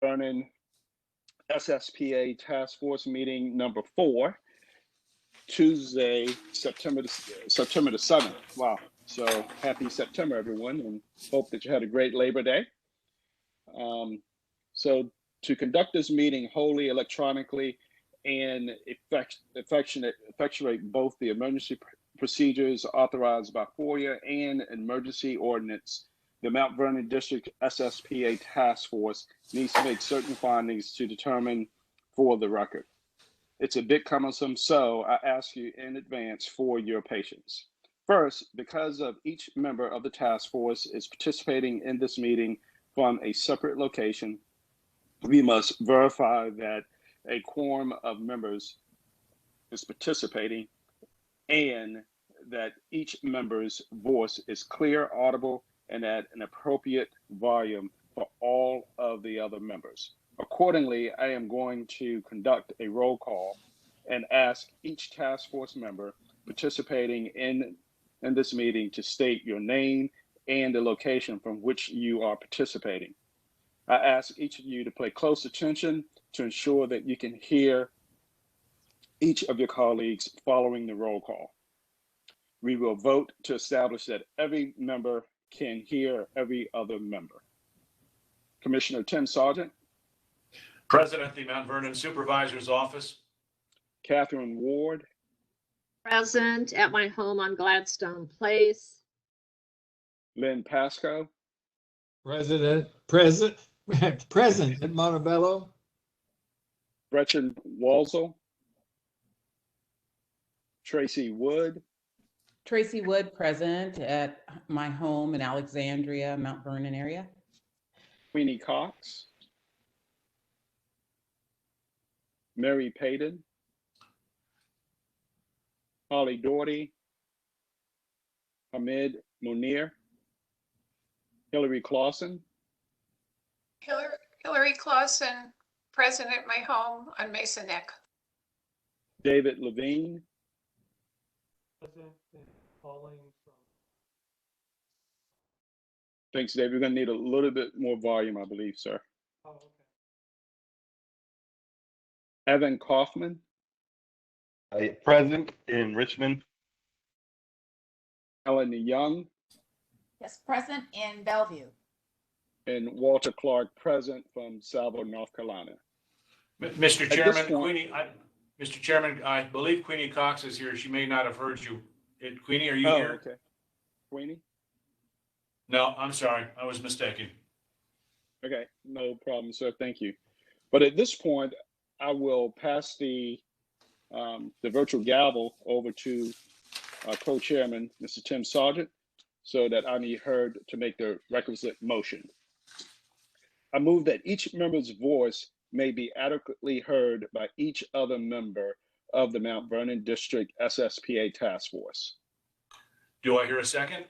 Vernon SSPA Task Force Meeting number 4, Tuesday, September the 7th. Wow. So happy September, everyone, and hope that you had a great Labor Day. So to conduct this meeting wholly electronically and effectuate both the emergency procedures authorized by FOIA and emergency ordinance, the Mount Vernon District SSPA Task Force needs to make certain findings to determine for the record. It's a bit cumbersome, so I ask you in advance for your patience. First, because of each member of the task force is participating in this meeting from a separate location, we must verify that a quorum of members is participating and that each member's voice is clear, audible, and at an appropriate volume for all of the other members. Accordingly, I am going to conduct a roll call and ask each task force member participating in this meeting to state your name and the location from which you are participating. I ask each of you to pay close attention to ensure that you can hear each of your colleagues following the roll call. We will vote to establish that every member can hear every other member. Commissioner Tim Sargent. Present at the Mount Vernon Supervisor's Office. Catherine Ward. Present at my home on Gladstone Place. Lynn Pasco. Present at Montebello. Gretchen Walsall. Tracy Wood. Tracy Wood, present at my home in Alexandria, Mount Vernon area. Queenie Cox. Mary Payton. Holly Doherty. Hamid Munir. Hillary Clausen. Hillary Clausen, present at my home on Mesa Neck. David Levine. Thanks, Dave. We're going to need a little bit more volume, I believe, sir. Oh, okay. Evan Kaufman. Present in Richmond. Helen Young. Yes, present in Bellevue. And Walter Clark, present from Salvo, North Carolina. Mr. Chairman, Mr. Chairman, I believe Queenie Cox is here. She may not have heard you. Queenie, are you here? Okay. Queenie? No, I'm sorry. I was mistaken. Okay, no problem, sir. Thank you. But at this point, I will pass the virtual gavel over to our co-chairman, Mr. Tim Sargent, so that I be heard to make the requisite motion. I move that each member's voice may be adequately heard by each other member of the Mount Vernon District SSPA Task Force. Do I hear a second?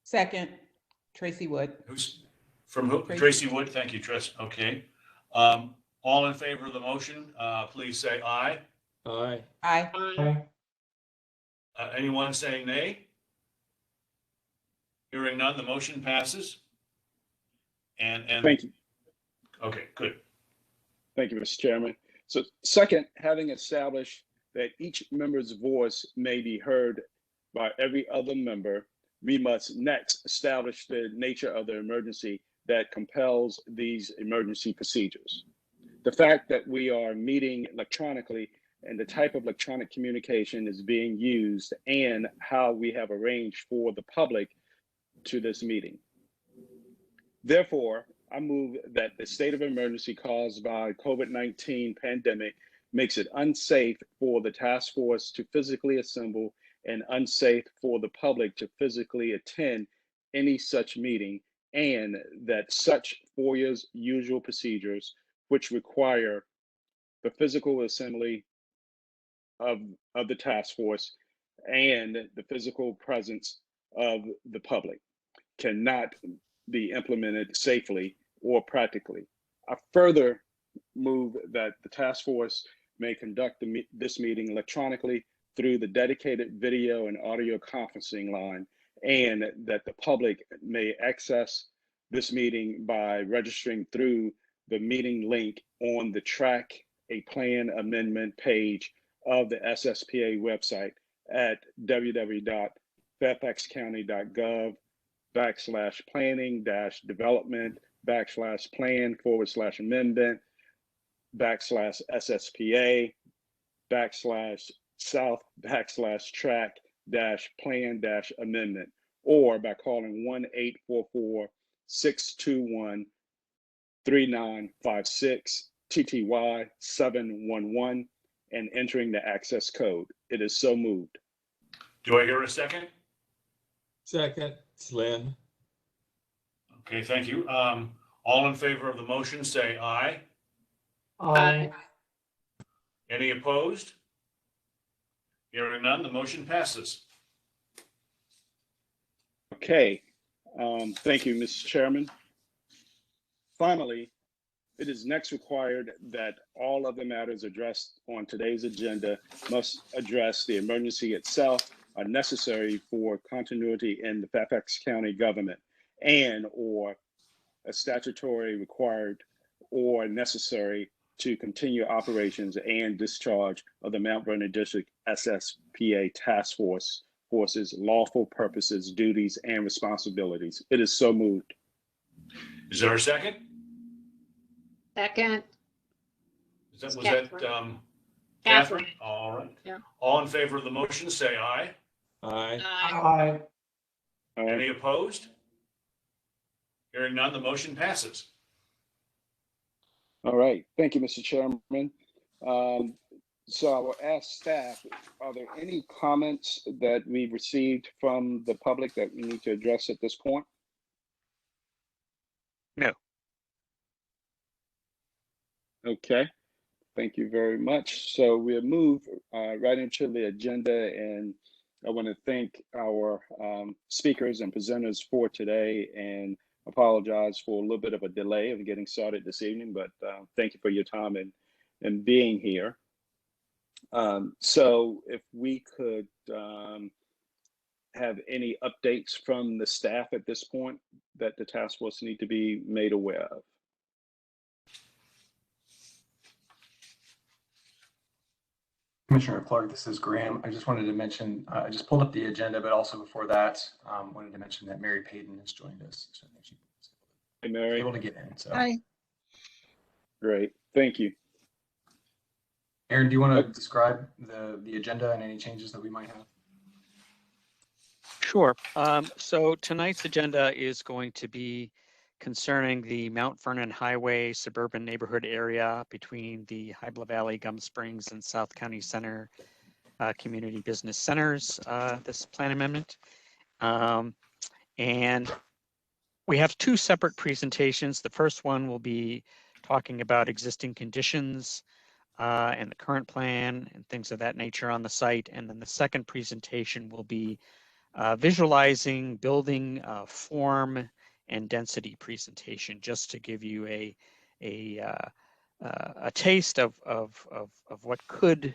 Second, Tracy Wood. Who's from who? Tracy Wood. Thank you, Tracy. Okay. All in favor of the motion, please say aye. Aye. Aye. Aye. Anyone saying nay? Hearing none, the motion passes. And Thank you. Okay, good. Thank you, Mr. Chairman. So second, having established that each member's voice may be heard by every other member, we must next establish the nature of the emergency that compels these emergency procedures. The fact that we are meeting electronically and the type of electronic communication is being used and how we have arranged for the public to this meeting. Therefore, I move that the state of emergency caused by COVID-19 pandemic makes it unsafe for the task force to physically assemble and unsafe for the public to physically attend any such meeting, and that such FOIA's usual procedures, which require the physical assembly of the task force and the physical presence of the public, cannot be implemented safely or practically. I further move that the task force may conduct this meeting electronically through the dedicated video and audio conferencing line, and that the public may access this meeting by registering through the meeting link on the Track a Plan Amendment page of the SSPA website at www.fairfaxcounty.gov/planning-development/plan-south/track-plan-amendment, or by calling 1-844-621-3956 TTY 711 and entering the access code. It is so moved. Do I hear a second? Second, it's Lynn. Okay, thank you. All in favor of the motion, say aye. Aye. Any opposed? Hearing none, the motion passes. Okay, thank you, Mr. Chairman. Finally, it is next required that all of the matters addressed on today's agenda must address the emergency itself, are necessary for continuity in the Fairfax County government, and or a statutory required or necessary to continue operations and discharge of the Mount Vernon District SSPA Task Force's lawful purposes, duties, and responsibilities. It is so moved. Is there a second? Second. Was that Catherine. Catherine? All right. Yeah. All in favor of the motion, say aye. Aye. Aye. All right. Any opposed? Hearing none, the motion passes. All right. Thank you, Mr. Chairman. So I will ask staff, are there any comments that we've received from the public that we need to address at this point? No. Okay. Thank you very much. So we'll move right into the agenda, and I want to thank our speakers and presenters for today, and apologize for a little bit of a delay of getting started this evening, but thank you for your time and being here. So if we could have any updates from the staff at this point that the task force need to be made aware of. Commissioner Clark, this is Graham. I just wanted to mention, I just pulled up the agenda, but also before that, wanted to mention that Mary Payton has joined us. So I think she was Hey, Mary. able to get in. So, Aye. Great. Thank you. Aaron, do you want to describe the agenda and any changes that we might have? Sure. So tonight's agenda is going to be concerning the Mount Vernon Highway suburban neighborhood area between the Hybla Valley, Gum Springs, and South County Center community business centers, this plan amendment. And we have two separate presentations. The first one will be talking about existing conditions and the current plan and things of that nature on the site. And then the second presentation will be visualizing building form and density presentation, just to give you a taste of what could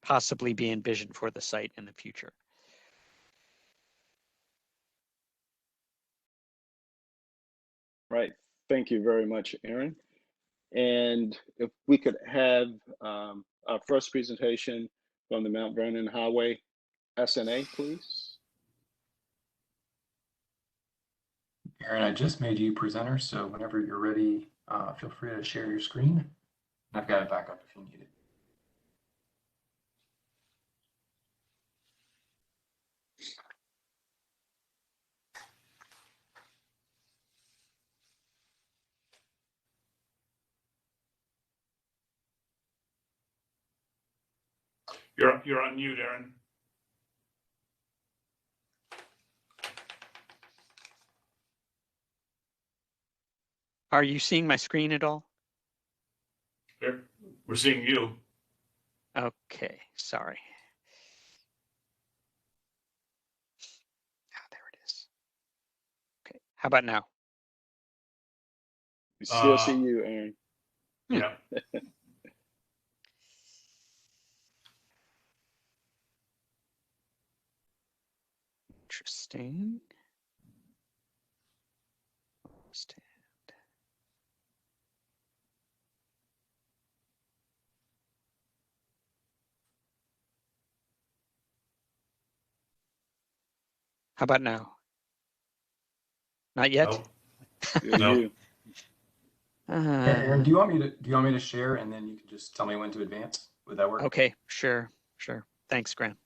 possibly be envisioned for the site in the future. Right. Thank you very much, Aaron. And if we could have our first presentation from the Mount Vernon Highway SNA, please. Aaron, I just made you presenter, so whenever you're ready, feel free to share your screen. I've got it back up if you need it. You're on mute, Aaron. Are you seeing my screen at all? Here, we're seeing you. Okay, sorry. Ah, there it is. Okay, how about now? We still see you, Aaron. Yeah. Interesting. Almost How about now? Not yet? No. Yeah, No. you. Aaron, do you want me to share and then you can just tell me when to advance? Would that work? Okay, sure. Thanks, Graham.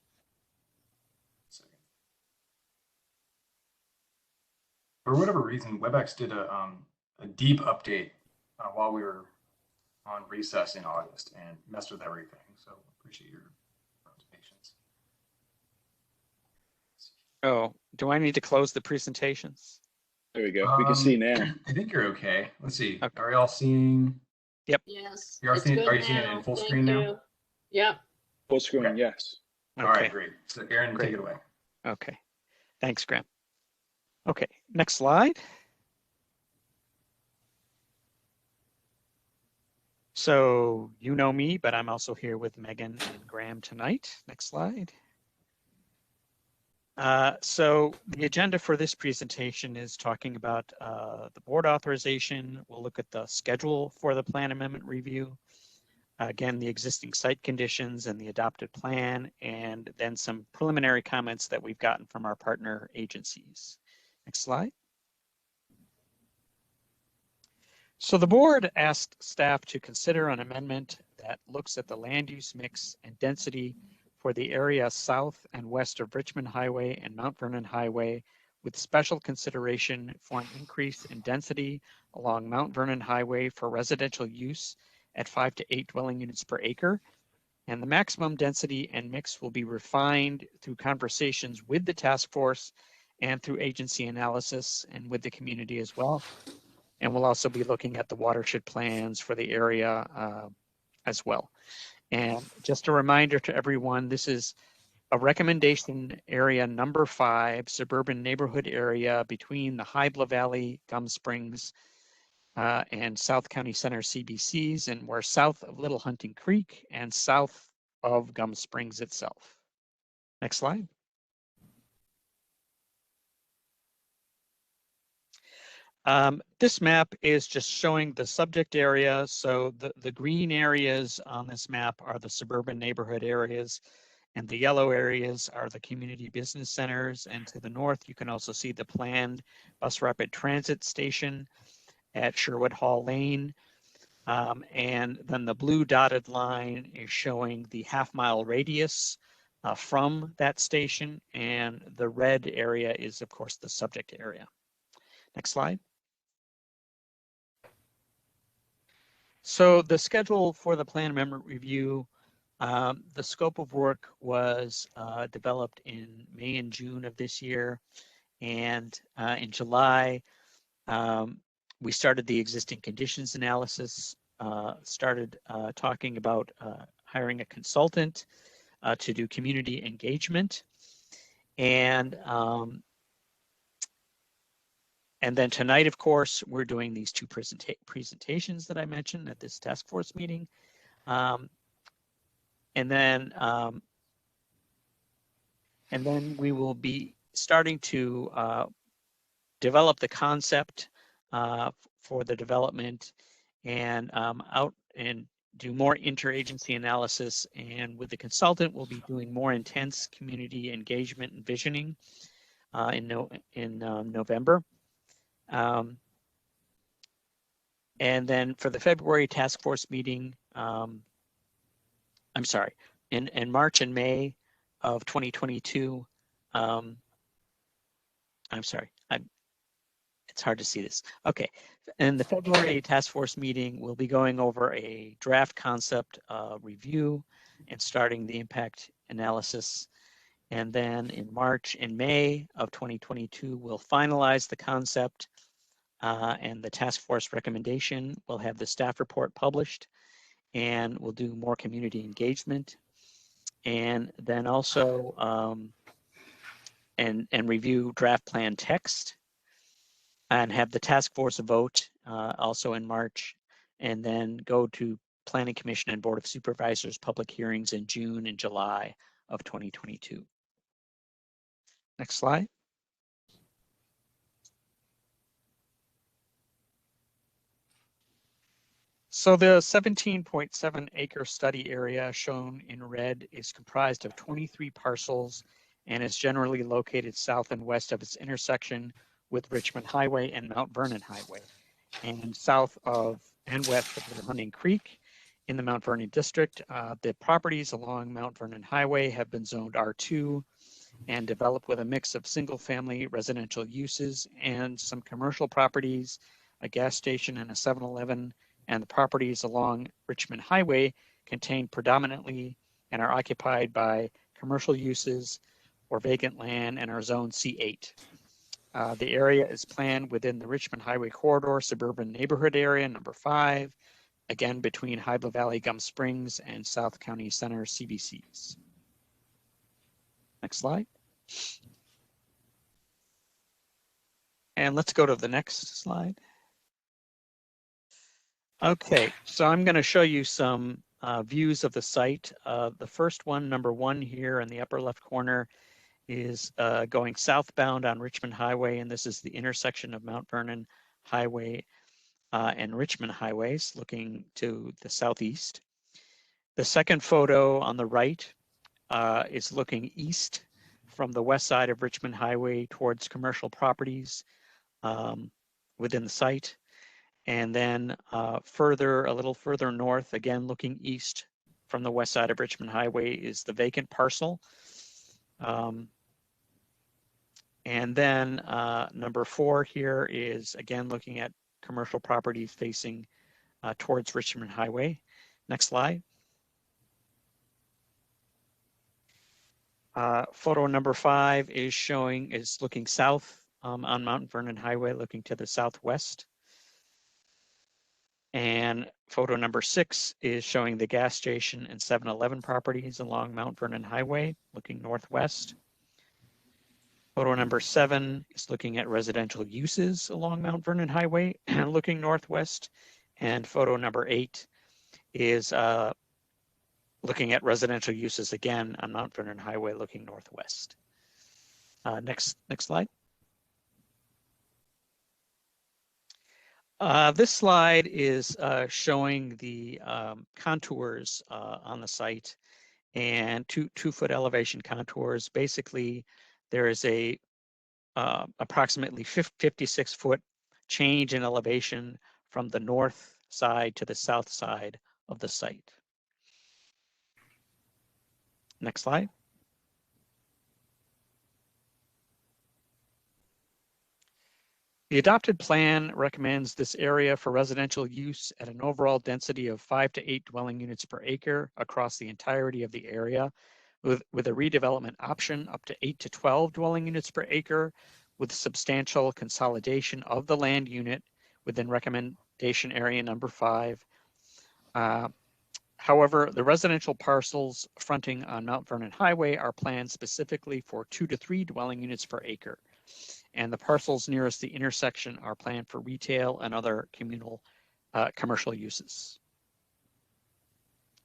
For whatever reason, WebEx did a deep update while we were on recess in August and messed with everything. So appreciate your patience. Oh, do I need to close the presentations? There we go. We can see now. I think you're okay. Let's see. Okay. Are y'all seeing? Yes. You are it's seeing- good are you seeing it in now. full Thank screen now? you. Yep. Full screen, Okay. yes. All right, great. So Aaron, Great. take it away. Okay. Thanks, Graham. Okay, next slide. So you know me, but I'm also here with Megan and Graham tonight. Next slide. So the agenda for this presentation is talking about the board authorization. We'll look at the schedule for the plan amendment review. Again, the existing site conditions and the adopted plan, and then some preliminary comments that we've gotten from our partner agencies. Next slide. So the board asked staff to consider an amendment that looks at the land use mix and density for the area south and west of Richmond Highway and Mount Vernon Highway, with special consideration for an increase in density along Mount Vernon Highway for residential use at 5 to 8 dwelling units per acre. And the maximum density and mix will be refined through conversations with the task force and through agency analysis and with the community as well. And we'll also be looking at the watershed plans for the area as well. And just a reminder to everyone, this is a recommendation area number 5, suburban neighborhood area between the Hybla Valley, Gum Springs, and South County Center CBCs, and we're south of Little Hunting Creek and south of Gum Springs itself. Next slide. This map is just showing the subject area. So the green areas on this map are the suburban neighborhood areas, and the yellow areas are the community business centers. And to the north, you can also see the planned bus rapid transit station at Sherwood Hall Lane. And then the blue dotted line is showing the half-mile radius from that station. And the red area is, of course, the subject area. Next slide. So the schedule for the plan amendment review, the scope of work was developed in May and June of this year. And in July, we started the existing conditions analysis, started talking about hiring a consultant to do community engagement. And then tonight, of course, we're doing these two presentations that I mentioned at this task force meeting. And then we will be starting to develop the concept for the development and out and do more interagency analysis. And with the consultant, we'll be doing more intense community engagement and visioning in November. And then for the February task force meeting, I'm sorry, in March and May of 2022, I'm sorry, it's hard to see this. Okay, in the February task force meeting, we'll be going over a draft concept review and starting the impact analysis. And then in March and May of 2022, we'll finalize the concept and the task force recommendation. We'll have the staff report published, and we'll do more community engagement. And then also and review draft plan text and have the task force vote also in March, and then go to Planning Commission and Board of Supervisors public hearings in June and July of 2022. Next slide. So the 17.7 acre study area shown in red is comprised of 23 parcels and is generally located south and west of its intersection with Richmond Highway and Mount Vernon Highway, and south of and west of Hunting Creek in the Mount Vernon district. The properties along Mount Vernon Highway have been zoned R2 and developed with a mix of single-family residential uses and some commercial properties, a gas station and a 7-Eleven, and the properties along Richmond Highway contain predominantly and are occupied by commercial uses or vacant land and are zoned C8. The area is planned within the Richmond Highway Corridor Suburban Neighborhood Area number 5, again between Hybla Valley, Gum Springs, and South County Center CBCs. Next slide. And let's go to the next slide. Okay, so I'm going to show you some views of the site. The first one, number 1 here in the upper left corner, is going southbound on Richmond Highway, and this is the intersection of Mount Vernon Highway and Richmond Highways, looking to the southeast. The second photo on the right is looking east from the west side of Richmond Highway towards commercial properties within the site. And then a little further north, again looking east from the west side of Richmond Highway, is the vacant parcel. And then number 4 here is again looking at commercial properties facing towards Richmond Highway. Next slide. Photo number 5 is looking south on Mount Vernon Highway, looking to the southwest. And photo number 6 is showing the gas station and 7-Eleven properties along Mount Vernon Highway, looking northwest. Photo number 7 is looking at residential uses along Mount Vernon Highway, looking northwest. And photo number 8 is looking at residential uses again on Mount Vernon Highway, looking northwest. Next slide. This slide is showing the contours on the site, and 2-foot elevation contours. Basically, there is a approximately 56-foot change in elevation from the north side to the south side of the site. Next slide. The adopted plan recommends this area for residential use at an overall density of 5 to 8 dwelling units per acre across the entirety of the area, with a redevelopment option up to 8 to 12 dwelling units per acre, with substantial consolidation of the land unit within recommendation area number 5. However, the residential parcels fronting on Mount Vernon Highway are planned specifically for 2 to 3 dwelling units per acre, and the parcels nearest the intersection are planned for retail and other communal commercial uses.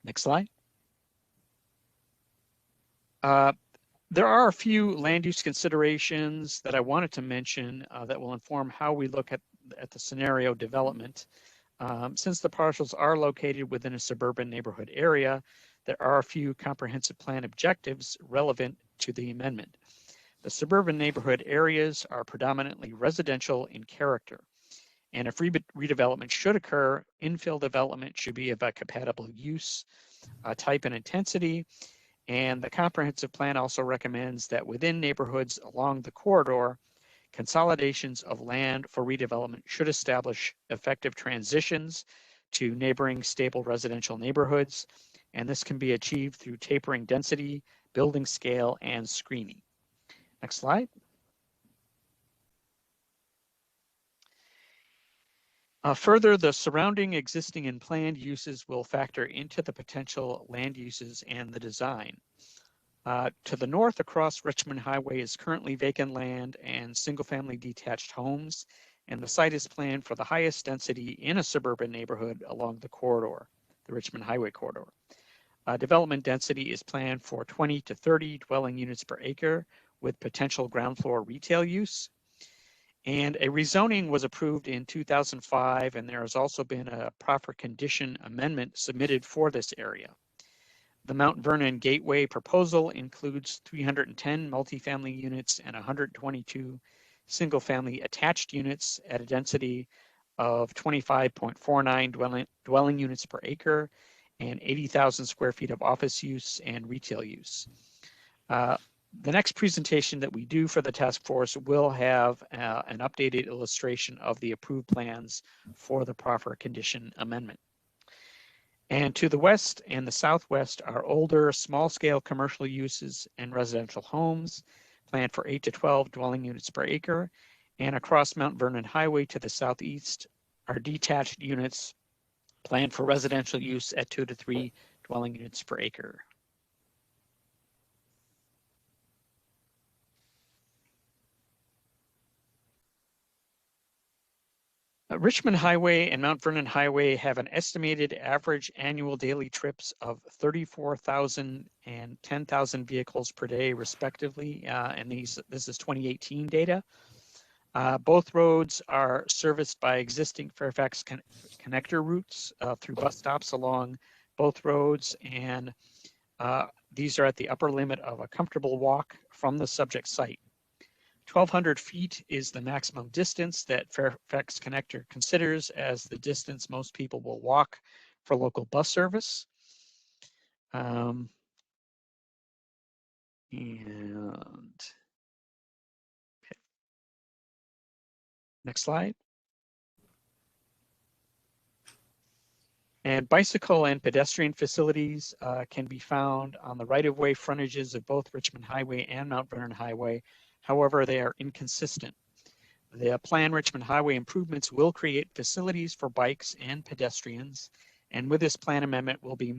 Next slide. There are a few land use considerations that I wanted to mention that will inform how we look at the scenario development. Since the parcels are located within a suburban neighborhood area, there are a few comprehensive plan objectives relevant to the amendment. The suburban neighborhood areas are predominantly residential in character, and if redevelopment should occur, infill development should be of a compatible use, type, and intensity. And the comprehensive plan also recommends that within neighborhoods along the corridor, consolidations of land for redevelopment should establish effective transitions to neighboring stable residential neighborhoods, and this can be achieved through tapering density, building scale, and screening. Next slide. Further, the surrounding existing and planned uses will factor into the potential land uses and the design. To the north across Richmond Highway is currently vacant land and single-family detached homes, and the site is planned for the highest density in a suburban neighborhood along the corridor, the Richmond Highway corridor. Development density is planned for 20 to 30 dwelling units per acre with potential ground floor retail use. And a rezoning was approved in 2005, and there has also been a proper condition amendment submitted for this area. The Mount Vernon Gateway proposal includes 310 multifamily units and 122 single-family attached units at a density of 25.49 dwelling units per acre and 80,000 square feet of office use and retail use. The next presentation that we do for the task force will have an updated illustration of the approved plans for the proffer condition amendment. And to the west and the southwest are older small-scale commercial uses and residential homes planned for 8 to 12 dwelling units per acre. And across Mount Vernon Highway to the southeast are detached units planned for residential use at 2 to 3 dwelling units per acre. Richmond Highway and Mount Vernon Highway have an estimated average annual daily trips of 34,000 and 10,000 vehicles per day, respectively. And this is 2018 data. Both roads are serviced by existing Fairfax connector routes through bus stops along both roads. And these are at the upper limit of a comfortable walk from the subject site. 1,200 feet is the maximum distance that Fairfax Connector considers as the distance most people will walk for local bus service. And okay. Next slide. And bicycle and pedestrian facilities can be found on the right-of-way frontages of both Richmond Highway and Mount Vernon Highway. However, they are inconsistent. The planned Richmond Highway improvements will create facilities for bikes and pedestrians. And with this plan amendment, we'll be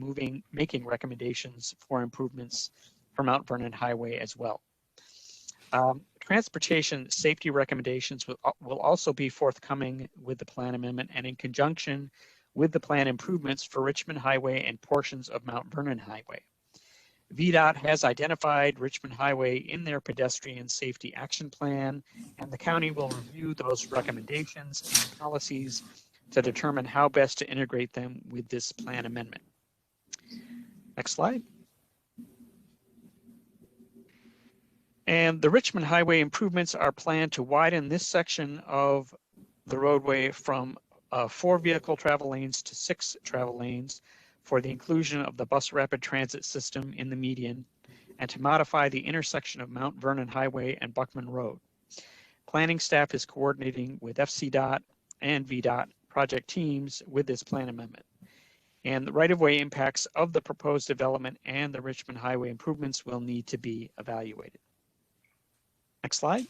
making recommendations for improvements for Mount Vernon Highway as well. Transportation safety recommendations will also be forthcoming with the plan amendment and in conjunction with the plan improvements for Richmond Highway and portions of Mount Vernon Highway. VDOT has identified Richmond Highway in their pedestrian safety action plan, and the county will review those recommendations and policies to determine how best to integrate them with this plan amendment. Next slide. And the Richmond Highway improvements are planned to widen this section of the roadway from 4 vehicle travel lanes to 6 travel lanes for the inclusion of the bus rapid transit system in the median, and to modify the intersection of Mount Vernon Highway and Buckman Road. Planning staff is coordinating with FCDOT and VDOT project teams with this plan amendment. And the right-of-way impacts of the proposed development and the Richmond Highway improvements will need to be evaluated. Next slide.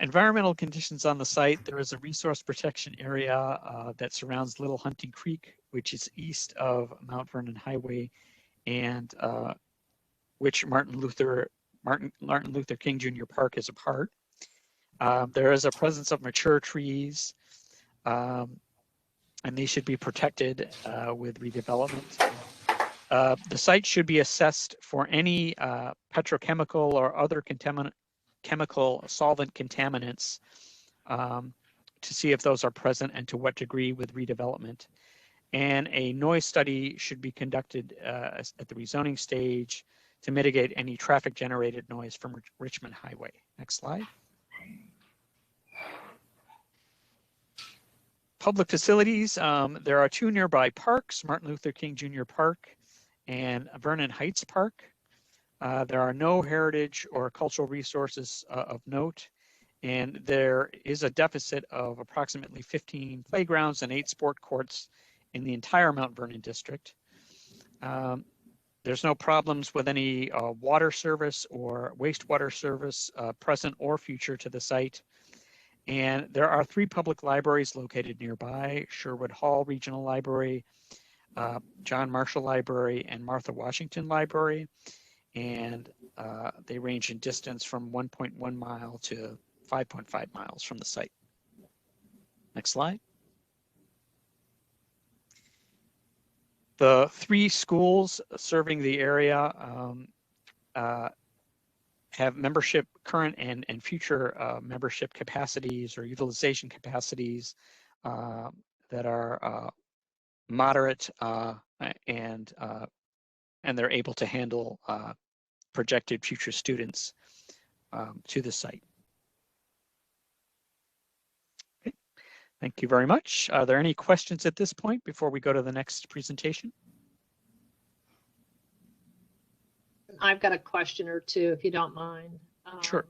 Environmental conditions on the site. There is a resource protection area that surrounds Little Hunting Creek, which is east of Mount Vernon Highway, and which Martin Luther King Jr. Park is a part. There is a presence of mature trees, and these should be protected with redevelopment. The site should be assessed for any petrochemical or other chemical solvent contaminants to see if those are present and to what degree with redevelopment. And a noise study should be conducted at the rezoning stage to mitigate any traffic generated noise from Richmond Highway. Next slide. Public facilities, there are 2 nearby parks, Martin Luther King Jr. Park and Vernon Heights Park. There are no heritage or cultural resources of note, and there is a deficit of approximately 15 playgrounds and 8 sport courts in the entire Mount Vernon district. There's no problems with any water service or wastewater service present or future to the site. And there are 3 public libraries located nearby: Sherwood Hall Regional Library, John Marshall Library, and Martha Washington Library. And they range in distance from 1.1 mile to 5.5 miles from the site. Next slide. The 3 schools serving the area have membership, current and future membership capacities or utilization capacities that are moderate, and they're able to handle projected future students to the site. Okay. Thank you very much. Are there any questions at this point before we go to the next presentation? I've got a question or two, if you don't mind. Sure.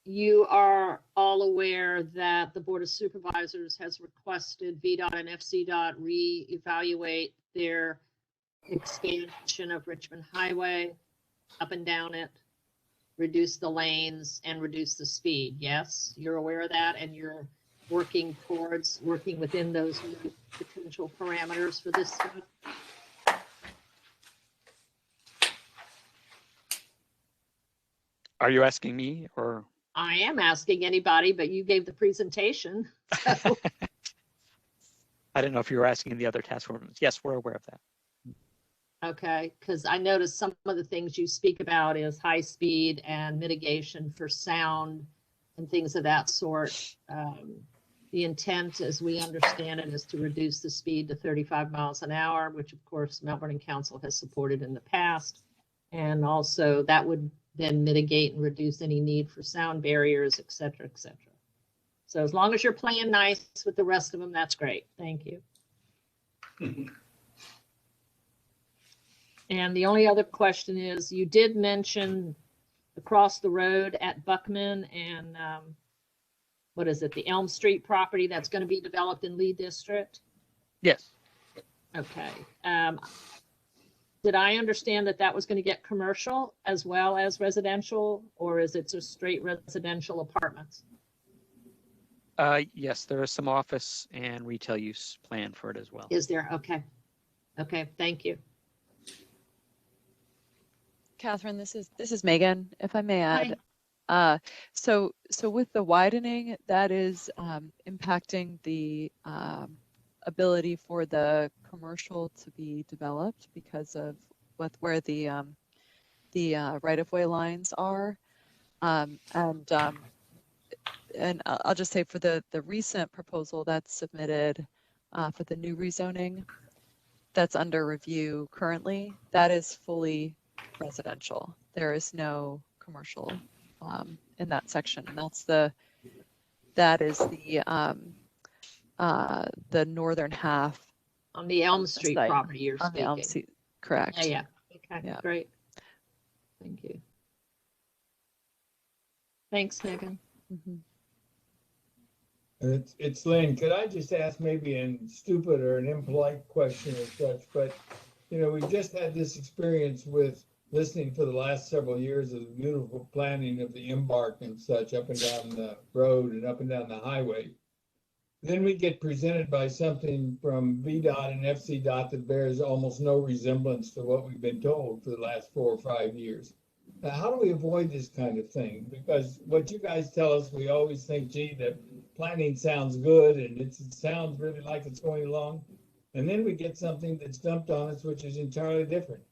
You are all aware that the Board of Supervisors has requested VDOT and FCDOT reevaluate their expansion of Richmond Highway up and down it, reduce the lanes and reduce the speed. Yes, you're aware of that, and you're working towards working within those potential parameters for this stuff. Are you asking me or? I am asking anybody, but you gave the presentation. So. I didn't know if you were asking the other task forces. Yes, we're aware of that. Okay, because I noticed some of the things you speak about is high speed and mitigation for sound and things of that sort. The intent, as we understand it, is to reduce the speed to 35 miles an hour, which of course Mount Vernon Council has supported in the past. And also that would then mitigate and reduce any need for sound barriers, et cetera, et cetera. So as long as you're playing nice with the rest of them, that's great. Thank you. And the only other question is, you did mention across the road at Buckman and what is it, the Elm Street property that's going to be developed in Lee District? Yes. Okay. Did I understand that that was going to get commercial as well as residential, or is it just straight residential apartments? Yes, there is some office and retail use planned for it as well. Is there? Okay. Okay. Thank you. Catherine, this is Megan, if I may add. So with the widening, that is impacting the ability for the commercial to be developed because of where the right-of-way lines are, and I'll just say for the recent proposal that's submitted for the new rezoning that's under review currently, that is fully residential. There is no commercial in that section, and that is the northern half on the Elm Street site. property you're on speaking. the Elm Street, correct. Yeah. Okay, Yeah. great. Thank you. Thanks, Megan. Mm-hmm. It's Lynn. Could I just ask maybe a stupid or an impolite question or such, but we've just had this experience with listening for the last several years of the beautiful planning of the embark and such up and down the road and up and down the highway. Then we get presented by something from VDOT and FCDOT that bears almost no resemblance to what we've been told for the last 4 or 5 years. Now, how do we avoid this kind of thing? Because what you guys tell us, we always think, gee, the planning sounds good and it sounds really like it's going along. And then we get something that's dumped on us, which is entirely different.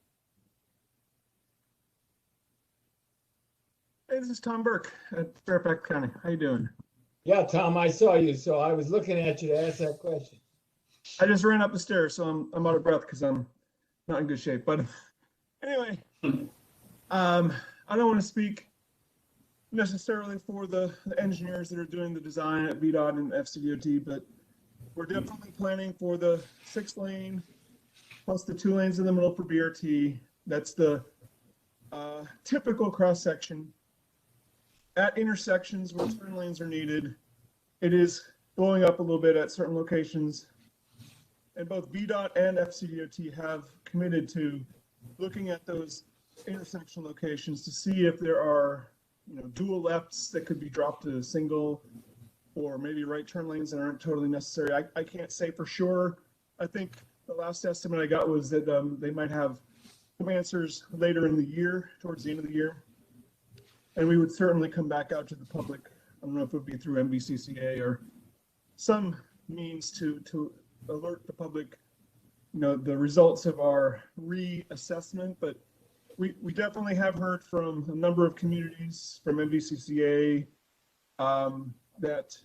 Hey, this is Tom Burke at Fairfax County. How you doing? Yeah, Tom, I saw you, so I was looking at you to ask that question. I just ran up the stairs, so I'm out of breath because I'm not in good shape. But anyway, I don't want to speak necessarily for the engineers that are doing the design at VDOT and FCDOT, but we're definitely planning for the 6-lane plus the 2 lanes in the middle for BRT. That's the typical cross section. At intersections where turn lanes are needed, it is blowing up a little bit at certain locations. And both VDOT and FCDOT have committed to looking at those intersection locations to see if there are, dual lefts that could be dropped to single, or maybe right turn lanes that aren't totally necessary. I can't say for sure. I think the last estimate I got was that they might have some answers later in the year, towards the end of the year. And we would certainly come back out to the public. I don't know if it would be through MVCCA or some means to alert the public, the results of our reassessment. But we definitely have heard from a number of communities from MVCCA that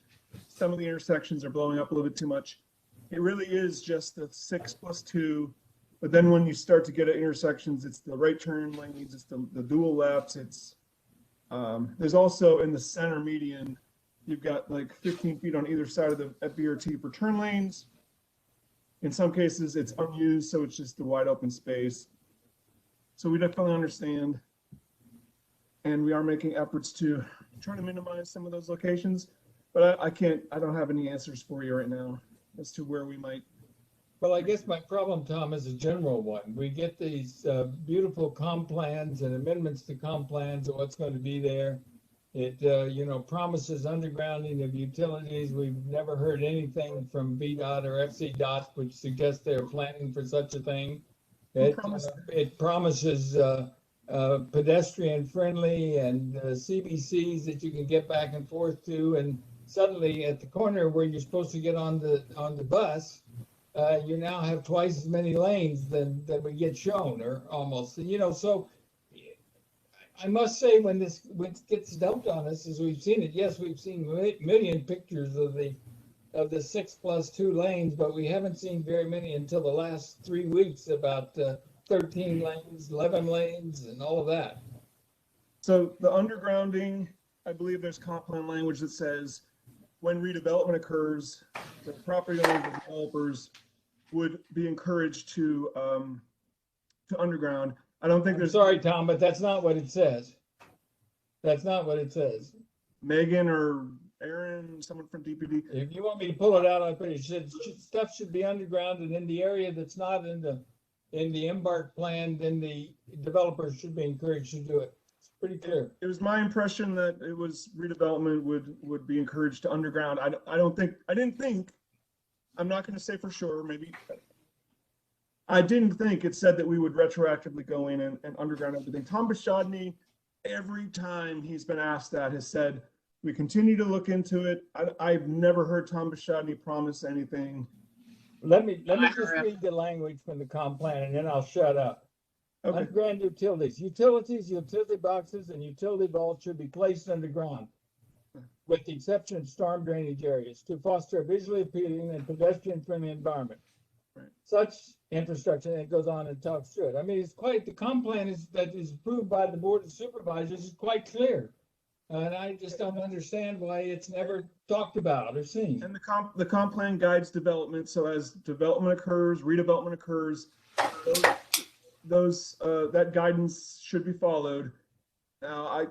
some of the intersections are blowing up a little bit too much. it really is just the 6+2. But then when you start to get at intersections, it's the right turn lanes, it's the dual lefts, it's, there's also in the center median, you've got like 15 feet on either side of the BRT for turn lanes. In some cases, it's unused, so it's just the wide open space. So we definitely understand. And we are making efforts to try to minimize some of those locations. But I don't have any answers for you right now as to where we might. Well, I guess my problem, Tom, is a general one. We get these beautiful comp plans and amendments to comp plans of what's going to be there. It, promises undergrounding of utilities. We've never heard anything from VDOT or FCDOT, which suggests they're planning for such a thing. It promises pedestrian friendly and CBCs that you can get back and forth to. And suddenly at the corner where you're supposed to get on the bus, you now have twice as many lanes than we get shown, or almost. So I must say, when it gets dumped on us, as we've seen it, yes, we've seen million pictures of the 6+2 lanes, but we haven't seen very many until the last 3 weeks about 13 lanes, 11 lanes, and all of that. So the undergrounding, I believe there's comp plan language that says when redevelopment occurs, the property owners and developers would be encouraged to underground. I don't think there's. Sorry, Tom, but that's not what it says. That's not what it says. Megan or Aaron, someone from DPD. If you want me to pull it out, I'll put it. Stuff should be underground, and in the area that's not in the embark plan, then the developers should be encouraged to do it. It's pretty clear. It was my impression that it was redevelopment would be encouraged to underground. I didn't think. I'm not going to say for sure. Maybe. I didn't think it said that we would retroactively go in and underground everything. Tom Bashadny, every time he's been asked that, has said, we continue to look into it. I've never heard Tom Bashadny promise anything. Let me just read the language from the comp plan, and then I'll shut up. Okay. Underground utilities, utility boxes, and utility vaults should be placed underground, with the exception of storm drainage areas, to foster a visually appealing and pedestrian-friendly environment. Right. Such infrastructure, and it goes on and talks through it. I mean, it's quite, the comp plan that is approved by the Board of Supervisors is quite clear. And I just don't understand why it's never talked about or seen. And the comp plan guides development. So as development occurs, redevelopment occurs, that guidance should be followed. Now,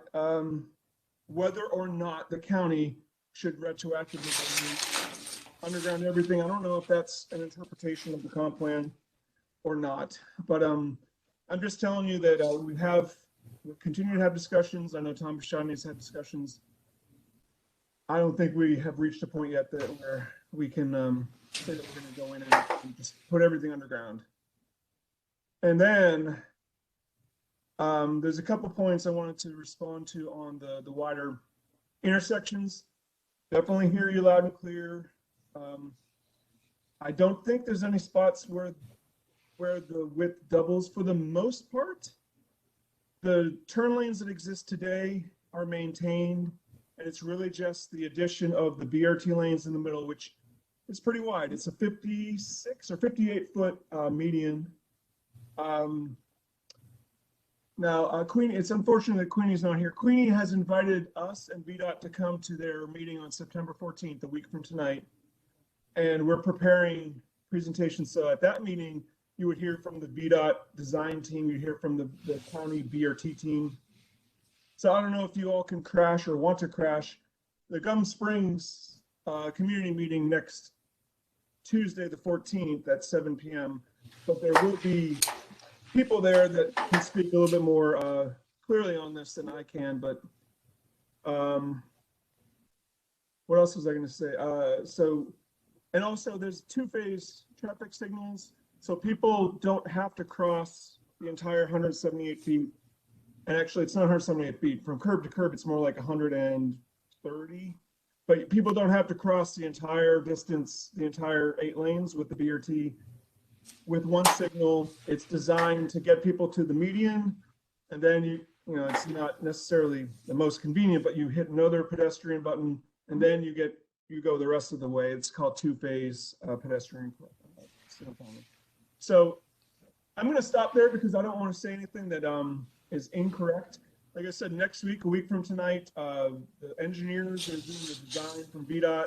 whether or not the county should retroactively underground everything, I don't know if that's an interpretation of the comp plan or not. But I'm just telling you that we'll continue to have discussions. I know Tom Bashadny's had discussions. I don't think we have reached a point yet where we can say that we're going to go in and just put everything underground. And then there's a couple points I wanted to respond to on the wider intersections. Definitely hear you loud and clear. I don't think there's any spots where the width doubles for the most part. The turn lanes that exist today are maintained, and it's really just the addition of the BRT lanes in the middle, which is pretty wide. It's a 56 or 58 foot median. Now, Queenie, it's unfortunate that Queenie's not here. Queenie has invited us and VDOT to come to their meeting on September 14th, a week from tonight, and we're preparing presentations. So at that meeting, you would hear from the VDOT design team, you'd hear from the county BRT team. So I don't know if you all can crash or want to crash the Gum Springs community meeting next Tuesday, the 14th at 7 p.m. But there will be people there that can speak a little bit more clearly on this than I can. But what else was I going to say? And also there's two-phase traffic signals. So people don't have to cross the entire 178 feet. And actually, it's not 178 feet. From curb to curb, it's more like 130. But people don't have to cross the entire distance, the entire 8 lanes with the BRT. With one signal, it's designed to get people to the median. And then, you know, it's not necessarily the most convenient, but you hit another pedestrian button. And then you get you go the rest of the way. It's called two-phase pedestrian. So I'm going to stop there because I don't want to say anything that is incorrect. Like I said, next week, a week from tonight, the engineers are doing the design from VDOT,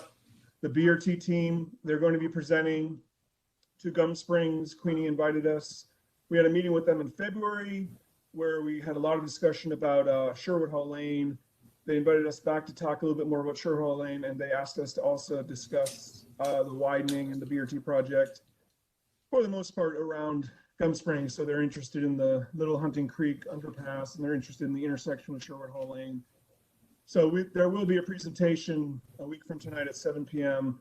the BRT team. They're going to be presenting to Gum Springs. Queenie invited us. We had a meeting with them in February where we had a lot of discussion about Sherwood Hall Lane. They invited us back to talk a little bit more about Sherwood Hall Lane, and they asked us to also discuss the widening and the BRT project for the most part around Gum Springs. So they're interested in the Little Hunting Creek underpass, and they're interested in the intersection with Sherwood Hall Lane. So there will be a presentation a week from tonight at 7 p.m.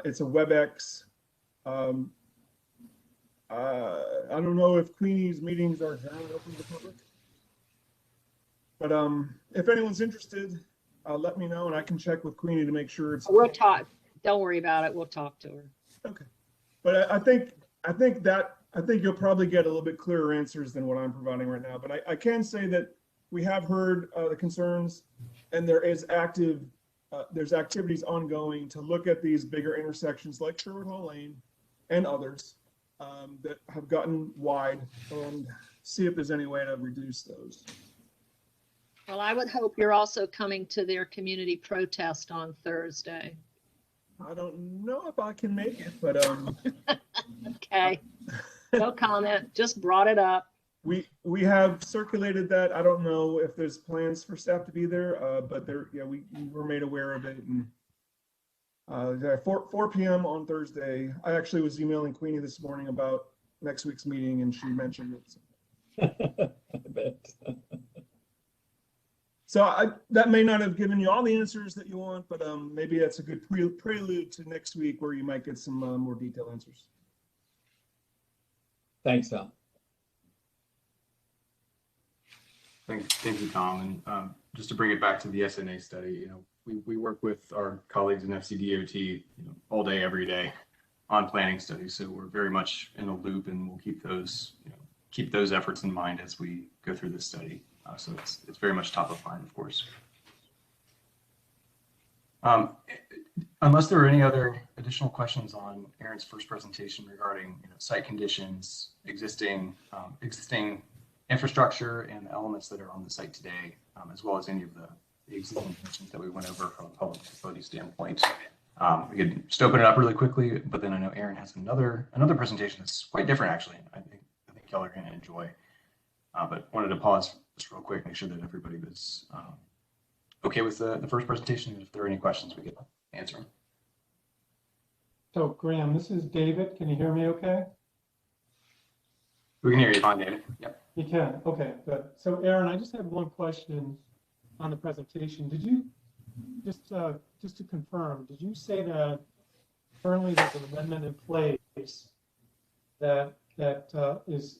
It's a WebEx. I don't know if Queenie's meetings are generally open to the public, but if anyone's interested, let me know and I can check with Queenie to make sure it's. We'll talk. Don't worry about it. We'll talk to her. Okay, but I think you'll probably get a little bit clearer answers than what I'm providing right now. But I can say that we have heard the concerns, and there's activities ongoing to look at these bigger intersections like Sherwood Hall Lane and others that have gotten wide and see if there's any way to reduce those. Well, I would hope you're also coming to their community protest on Thursday. I don't know if I can make it, but okay. No comment. Just brought it up. We have circulated that. I don't know if there's plans for staff to be there, but we were made aware of it. And 4 p.m. on Thursday. I actually was emailing Queenie this morning about next week's meeting, and she mentioned it. I bet. So that may not have given you all the answers that you want, but maybe that's a good prelude to next week where you might get some more detailed answers. Thanks, Al. Thank you, Tom. And just to bring it back to the SNA study, we work with our colleagues in FCDOT, all day, every day on planning studies. So we're very much in a loop, and we'll keep those efforts in mind as we go through this study. So it's very much top of mind, of course. Unless there are any other additional questions on Aaron's first presentation regarding site conditions, existing infrastructure, and the elements that are on the site today, as well as any of the existing conditions that we went over from a public facility standpoint. We could just open it up really quickly, but then I know Aaron has another presentation that's quite different, actually. I think y'all are going to enjoy. But wanted to pause just real quick, make sure that everybody was okay with the first presentation. If there are any questions, we could answer them. So Graham, this is David. Can you hear me okay? We can hear you fine, David. Yep. You can. Okay, good. So Aaron, I just had one question on the presentation. Did you just to confirm, did you say that currently there's an amendment in place that is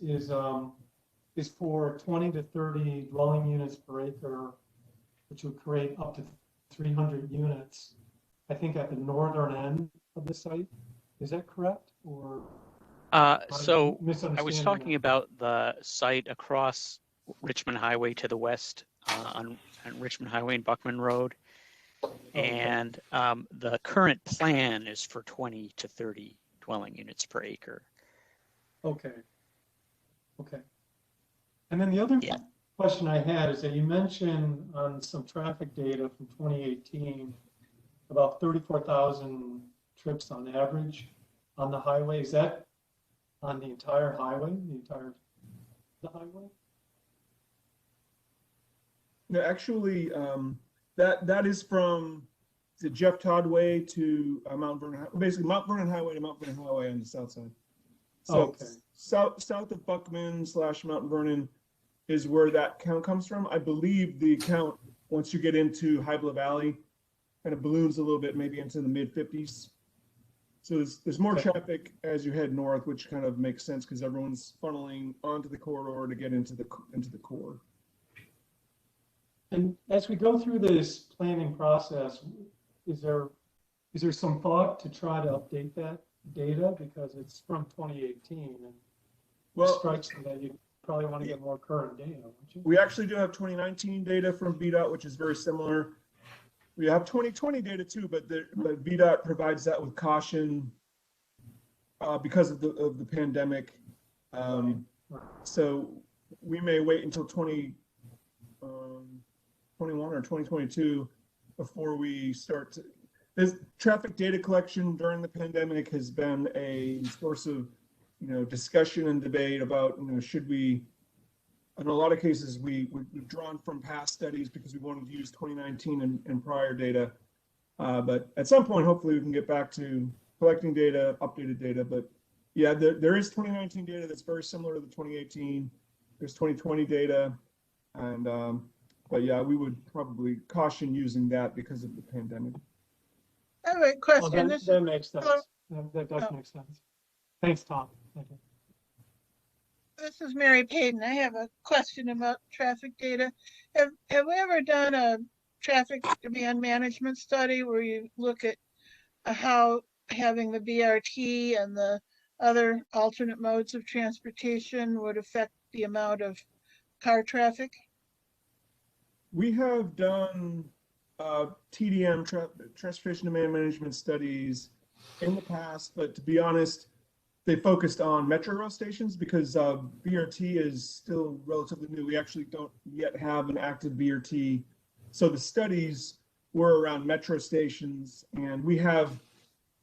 for 20 to 30 dwelling units per acre, which would create up to 300 units, I think at the northern end of the site? Is that correct? Or so I was talking about the site across Richmond Highway to the west on Richmond Highway and Buckman Road. And the current plan is for 20 to 30 dwelling units per acre. Okay. And then the other question I had is that you mentioned on some traffic data from 2018 about 34,000 trips on average on the highway. Is that on the entire highway, the highway? No, actually, that is from the Jeff Todd Way to Mount Vernon, basically Mount Vernon Highway to Mount Vernon Highway on the south side. So south of Buckman / Mount Vernon is where that count comes from. I believe the count, once you get into Hybla Valley, kind of balloons a little bit, maybe into the mid 50s. So there's more traffic as you head north, which kind of makes sense because everyone's funneling onto the corridor to get into the core. And as we go through this planning process, is there some thought to try to update that data because it's from 2018 and it strikes me that you probably want to get more current data, wouldn't you? We actually do have 2019 data from VDOT, which is very similar. we have 2020 data too, but VDOT provides that with caution because of the pandemic. So we may wait until 2021 or 2022 before we start to. This traffic data collection during the pandemic has been a source of, discussion and debate about, should we, in a lot of cases, we've drawn from past studies because we wanted to use 2019 and prior data. But at some point, hopefully we can get back to collecting data, updated data. But yeah, there is 2019 data that's very similar to the 2018. There's 2020 data. And, but yeah, we would probably caution using that because of the pandemic. I have a question. Well, that makes sense. That does make sense. Thanks, Tom. Thank you. This is Mary Payton. I have a question about traffic data. Have we ever done a traffic demand management study where you look at how having the BRT and the other alternate modes of transportation would affect the amount of car traffic? We have done TDM, transportation demand management studies in the past, but to be honest, they focused on metro rail stations because BRT is still relatively new. We actually don't yet have an active BRT. So the studies were around metro stations, and we have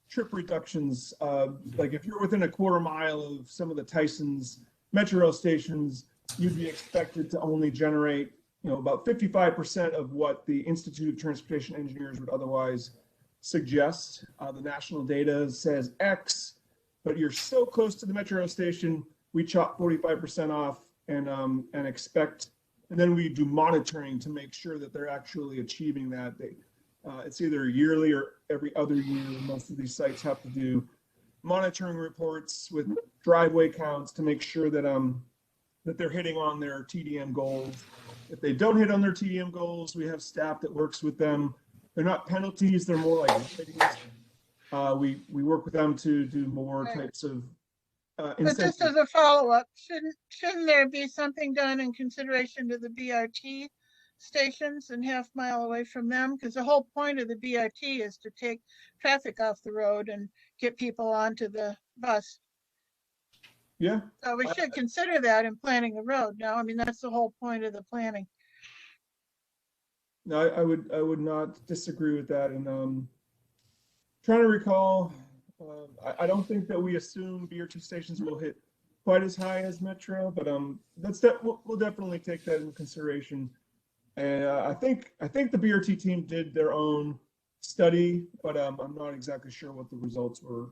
trip reductions. Like if you're within a quarter mile of some of the Tyson's metro rail stations, you'd be expected to only generate about 55% of what the Institute of Transportation Engineers would otherwise suggest. The national data says X, but you're so close to the metro rail station, we chop 45% off and expect, and then we do monitoring to make sure that they're actually achieving that. It's either yearly or every other year. Most of these sites have to do monitoring reports with driveway counts to make sure that that they're hitting on their TDM goals. If they don't hit on their TDM goals, we have staff that works with them. They're not penalties, they're more like ratings. We work with them to do more types of But just as a follow-up, shouldn't there be something done in consideration to the BRT stations and half mile away from them? Because the whole point of the BRT is to take traffic off the road and get people onto the bus. Yeah. So we should consider that in planning the road. No, I mean, that's the whole point of the planning. No, I would not disagree with that. And trying to recall, I don't think that we assume BRT stations will hit quite as high as Metro, but we'll definitely take that into consideration. And I think the BRT team did their own study, but I'm not exactly sure what the results were.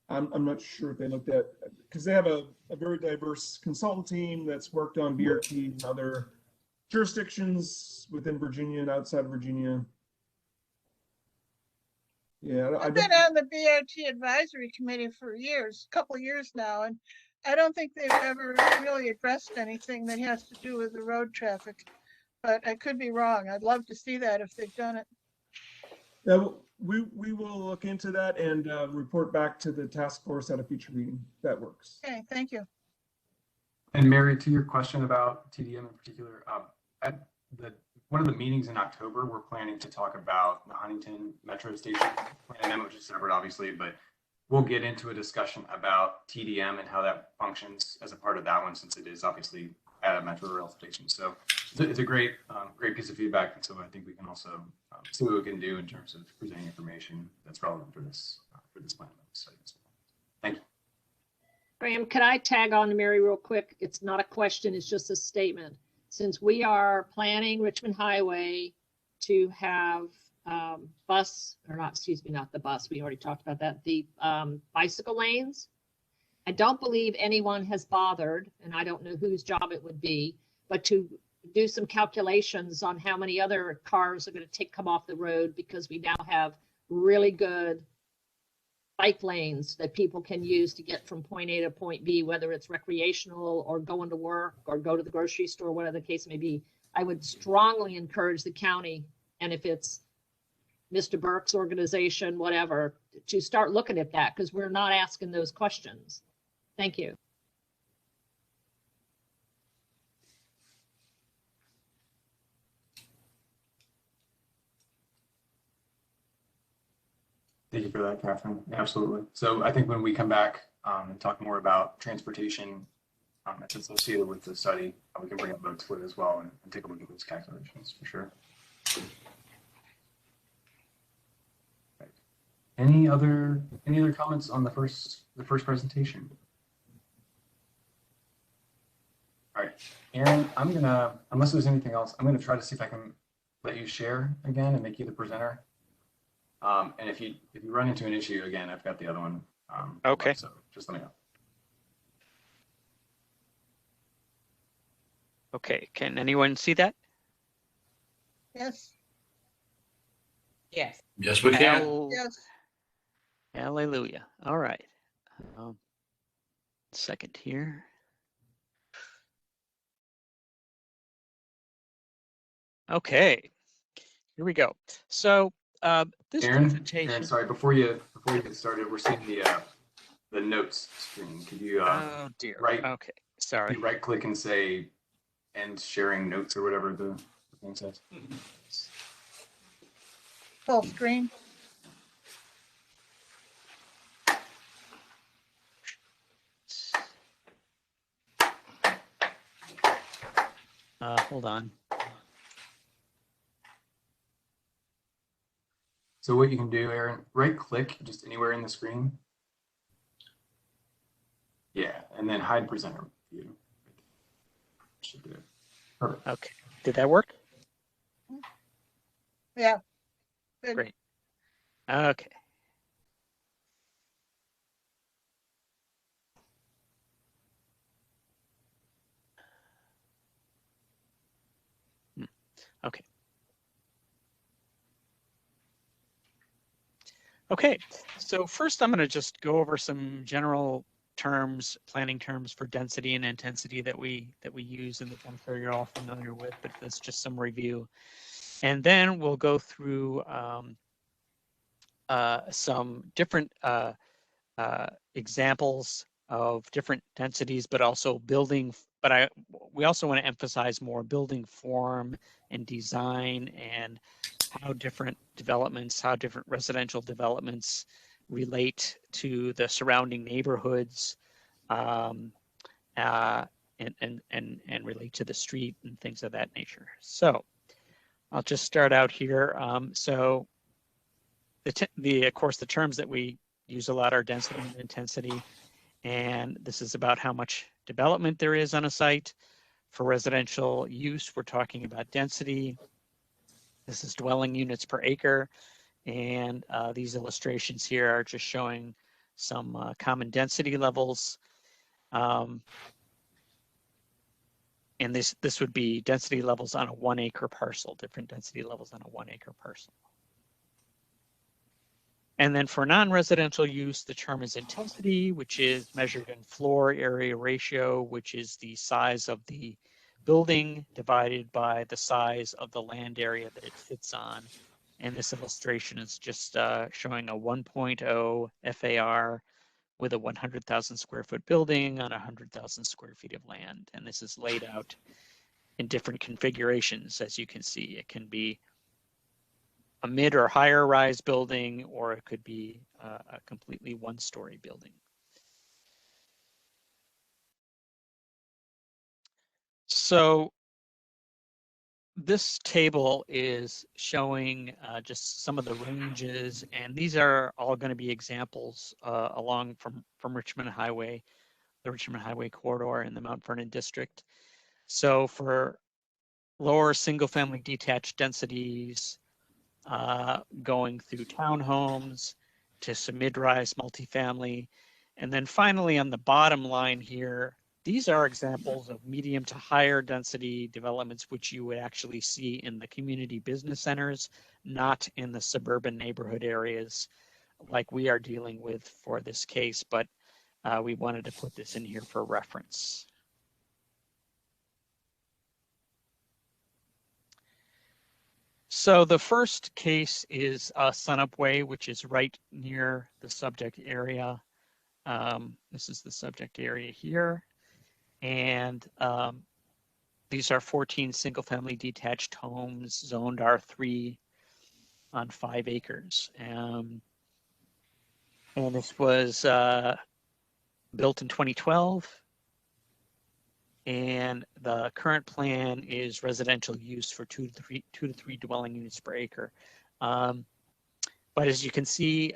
I'm not sure if they looked at, because they have a very diverse consultant team that's worked on BRT and other jurisdictions within Virginia and outside of Virginia. Yeah, I've been on the BRT advisory committee for a couple of years now, and I don't think they've ever really addressed anything that has to do with the road traffic. But I could be wrong. I'd love to see that if they've done it. Yeah, we will look into that and report back to the task force at a future meeting. That works. Okay, thank you. And Mary, to your question about TDM in particular, at one of the meetings in October, we're planning to talk about the Huntington Metro Station plan, which is separate, obviously, but we'll get into a discussion about TDM and how that functions as a part of that one, since it is obviously at a Metro Rail station. So it's a great piece of feedback, and so I think we can also see what we can do in terms of presenting information that's relevant for this plan. So, thank you. Graham, could I tag on to Mary real quick? It's not a question, it's just a statement. Since we are planning Richmond Highway to have not the bus, we already talked about that, the bicycle lanes, I don't believe anyone has bothered, and I don't know whose job it would be, but to do some calculations on how many other cars are going to come off the road, because we now have really good bike lanes that people can use to get from point A to point B, whether it's recreational or going to work or go to the grocery store, whatever the case may be. I would strongly encourage the county, and if it's Mr. Burke's organization, whatever, to start looking at that, because we're not asking those questions. Thank you. Thank you for that, Catherine. Absolutely. So I think when we come back and talk more about transportation that's associated with the study, we can bring up boat split as well and take a look at those calculations for sure. Right. Any other comments on the first presentation? All right, Aaron, I'm gonna, unless there's anything else, I'm gonna try to see if I can let you share again and make you the presenter. And if you run into an issue again, I've got the other one. Okay. So just let me know. Okay, can anyone see that? Yes, Yes. Yes, we can. yes. Hallelujah. All right. Second here. Okay, here we go. So this Aaron, presentation. sorry, before you get started, we're seeing the notes screen. Could you Oh dear. Okay, sorry. You right click and say end sharing notes or whatever the thing says. Full screen. Hold on. So what you can do, Aaron, right click just anywhere in the screen. Yeah, and then hide presenter view. Should do it. Perfect. Okay, did that work? Yeah. Good. Great. Okay. Okay. Okay, so first I'm going to just go over some general terms, planning terms for density and intensity that we use, and that I'm sure you're all familiar with, but that's just some review. And then we'll go through some different examples of different densities, but also building. But we also want to emphasize more building form and design, and how different developments, how different residential developments relate to the surrounding neighborhoods, and relate to the street and things of that nature. So I'll just start out here. So of course, the terms that we use a lot are density and intensity, and this is about how much development there is on a site. For residential use, we're talking about density. This is dwelling units per acre, and these illustrations here are just showing some common density levels. And this would be density levels on a 1 acre parcel, different density levels on a 1 acre parcel. And then for non-residential use, the term is intensity, which is measured in floor area ratio, which is the size of the building divided by the size of the land area that it sits on. And this illustration is just showing a 1.0 FAR with a 100,000 square foot building on 100,000 square feet of land. And this is laid out in different configurations. As you can see, it can be a mid or higher rise building, or it could be a completely one-story building. So this table is showing just some of the ranges, and these are all going to be examples along from Richmond Highway, the Richmond Highway corridor in the Mount Vernon district. So for lower single-family detached densities, going through townhomes to some mid-rise multifamily. And then finally on the bottom line here, these are examples of medium to higher density developments, which you would actually see in the community business centers, not in the suburban neighborhood areas like we are dealing with for this case, but we wanted to put this in here for reference. So the first case is Sunup Way, which is right near the subject area. This is the subject area here. And these are 14 single-family detached homes zoned R3 on 5 acres. And this was built in 2012. And the current plan is residential use for two to three dwelling units per acre. But as you can see,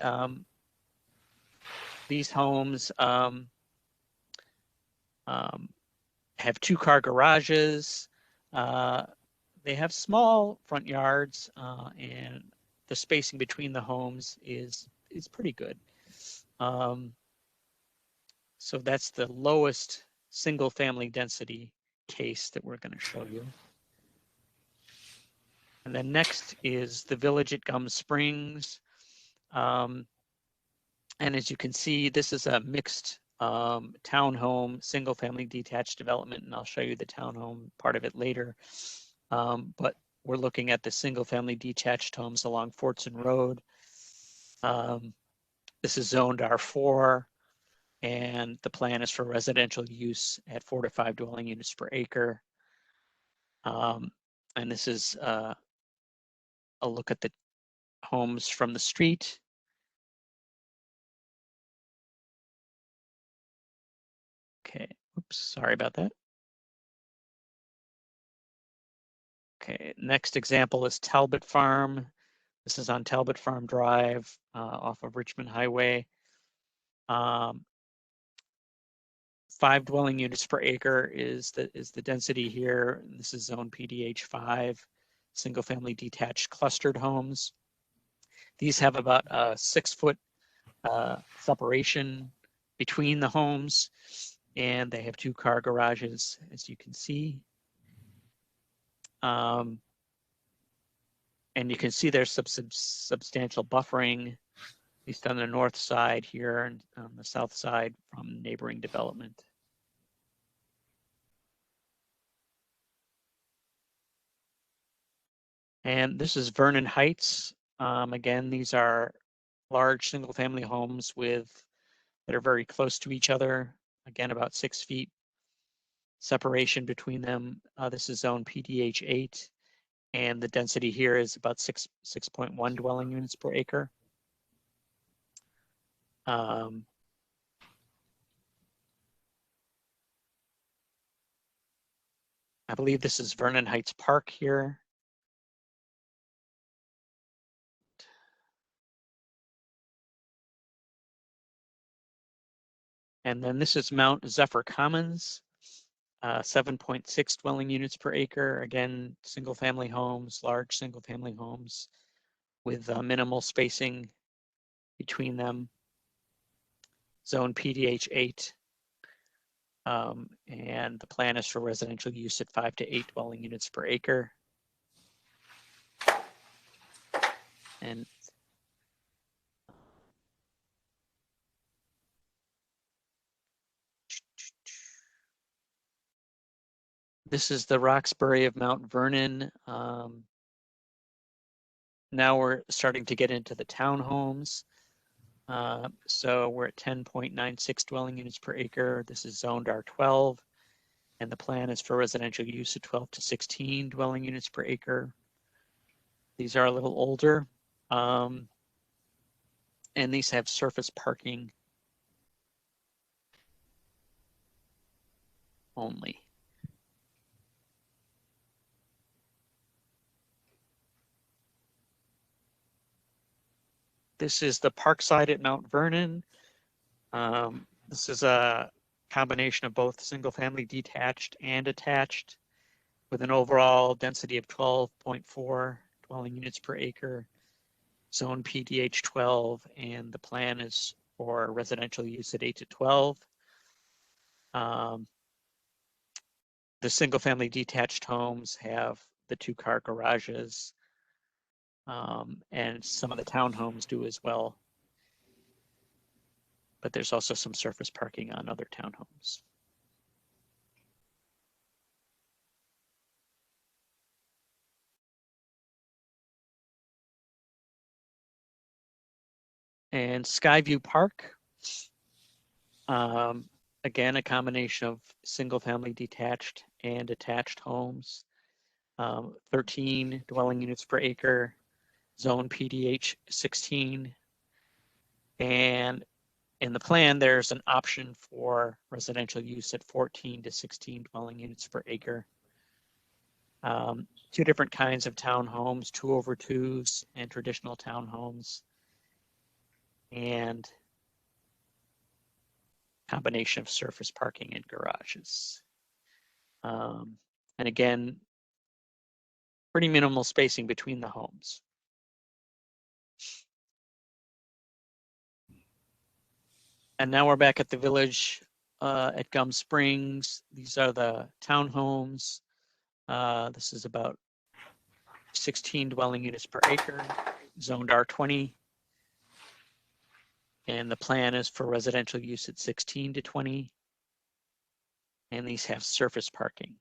these homes have 2-car garages. They have small front yards, and the spacing between the homes is pretty good. So that's the lowest single family density case that we're going to show you. And then next is the village at Gum Springs. And as you can see, this is a mixed townhome, single family detached development, and I'll show you the townhome part of it later. But we're looking at the single family detached homes along Fortson Road. This is zoned R4. And the plan is for residential use at 4 to 5 dwelling units per acre. And this is a look at the homes from the street. Okay, oops, sorry about that. Okay, next example is Talbot Farm. This is on Talbot Farm Drive off of Richmond Highway. 5 dwelling units per acre is the density here. This is zone PDH 5, single family detached clustered homes. These have about a 6-foot separation between the homes, and they have 2-car garages, as you can see. And you can see there's some substantial buffering, at least on the north side here and on the south side from neighboring development. And this is Vernon Heights. Again, these are large single family homes that are very close to each other. Again, about 6 feet separation between them. This is zone PDH 8, and the density here is about 6.1 dwelling units per acre. I believe this is Vernon Heights Park here. And then this is Mount Zephyr Commons, 7.6 dwelling units per acre. Again, single family homes, large single family homes with minimal spacing between them. Zone PDH 8. And the plan is for residential use at 5 to 8 dwelling units per acre. And this is the Roxbury of Mount Vernon. Now we're starting to get into the townhomes. So we're at 10.96 dwelling units per acre. This is zoned R12. And the plan is for residential use of 12 to 16 dwelling units per acre. These are a little older. And these have surface parking only. This is the parkside at Mount Vernon. This is a combination of both single family detached and attached with an overall density of 12.4 dwelling units per acre, zone PDH 12, and the plan is for residential use at 8 to 12. The single family detached homes have the 2-car garages, and some of the townhomes do as well. But there's also some surface parking on other townhomes. And Skyview Park, again, a combination of single family detached and attached homes, 13 dwelling units per acre, zone PDH 16. And in the plan, there's an option for residential use at 14 to 16 dwelling units per acre. Two different kinds of townhomes, 2/2s and traditional townhomes, and combination of surface parking and garages. And again, pretty minimal spacing between the homes. And now we're back at the village at Gum Springs. These are the townhomes. This is about 16 dwelling units per acre, zoned R20. And the plan is for residential use at 16 to 20. And these have surface parking.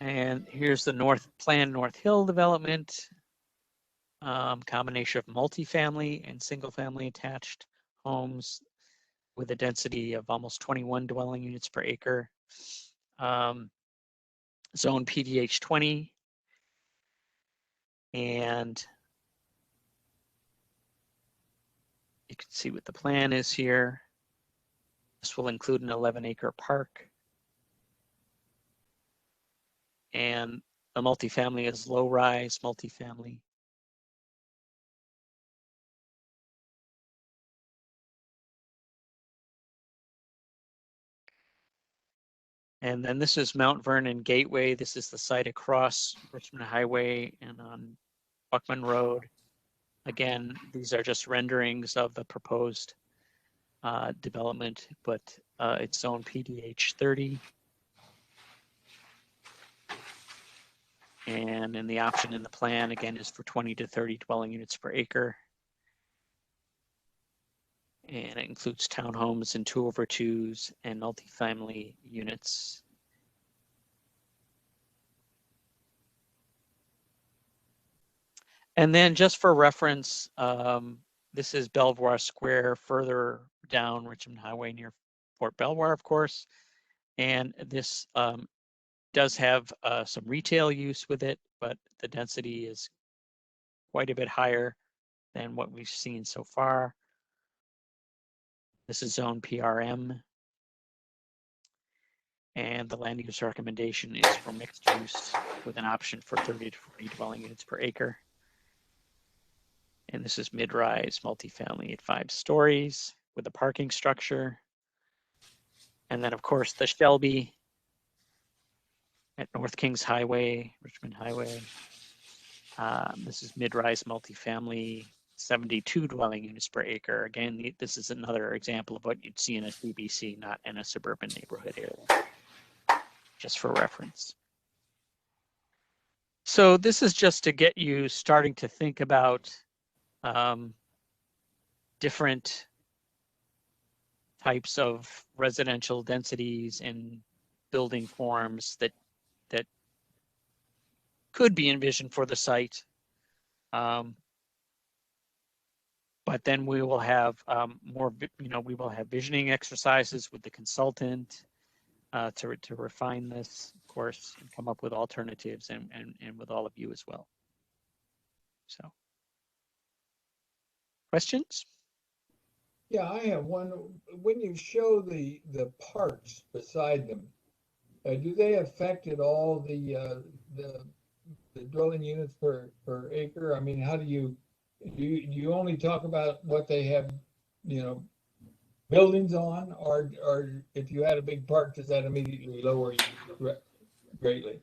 And here's the planned North Hill development, combination of multifamily and single family attached homes with a density of almost 21 dwelling units per acre. Zone PDH 20. And you can see what the plan is here. This will include an 11-acre park. And the multifamily is low-rise multifamily. And then this is Mount Vernon Gateway. This is the site across Richmond Highway and on Buckman Road. Again, these are just renderings of the proposed development, but it's zone PDH 30. And then the option in the plan, again, is for 20 to 30 dwelling units per acre. And it includes townhomes and 2/2s and multifamily units. And then just for reference, this is Belvoir Square further down Richmond Highway near Fort Belvoir, of course. And this does have some retail use with it, but the density is quite a bit higher than what we've seen so far. This is zone PRM. And the land use recommendation is for mixed use with an option for 30 to 40 dwelling units per acre. And this is mid-rise multifamily at 5 stories with a parking structure. And then of course the Shelby at North Kings Highway, Richmond Highway. This is mid-rise multifamily, 72 dwelling units per acre. Again, this is another example of what you'd see in a TBC, not in a suburban neighborhood area, just for reference. So this is just to get you starting to think about different types of residential densities and building forms that could be envisioned for the site. But then we will have we will have visioning exercises with the consultant to refine this, of course, and come up with alternatives and with all of you as well. So, questions? Yeah, I have one. When you show the parks beside them, do they affect at all the dwelling units per acre? I mean, how do you only talk about what they have, buildings on, or if you had a big park, does that immediately lower you greatly?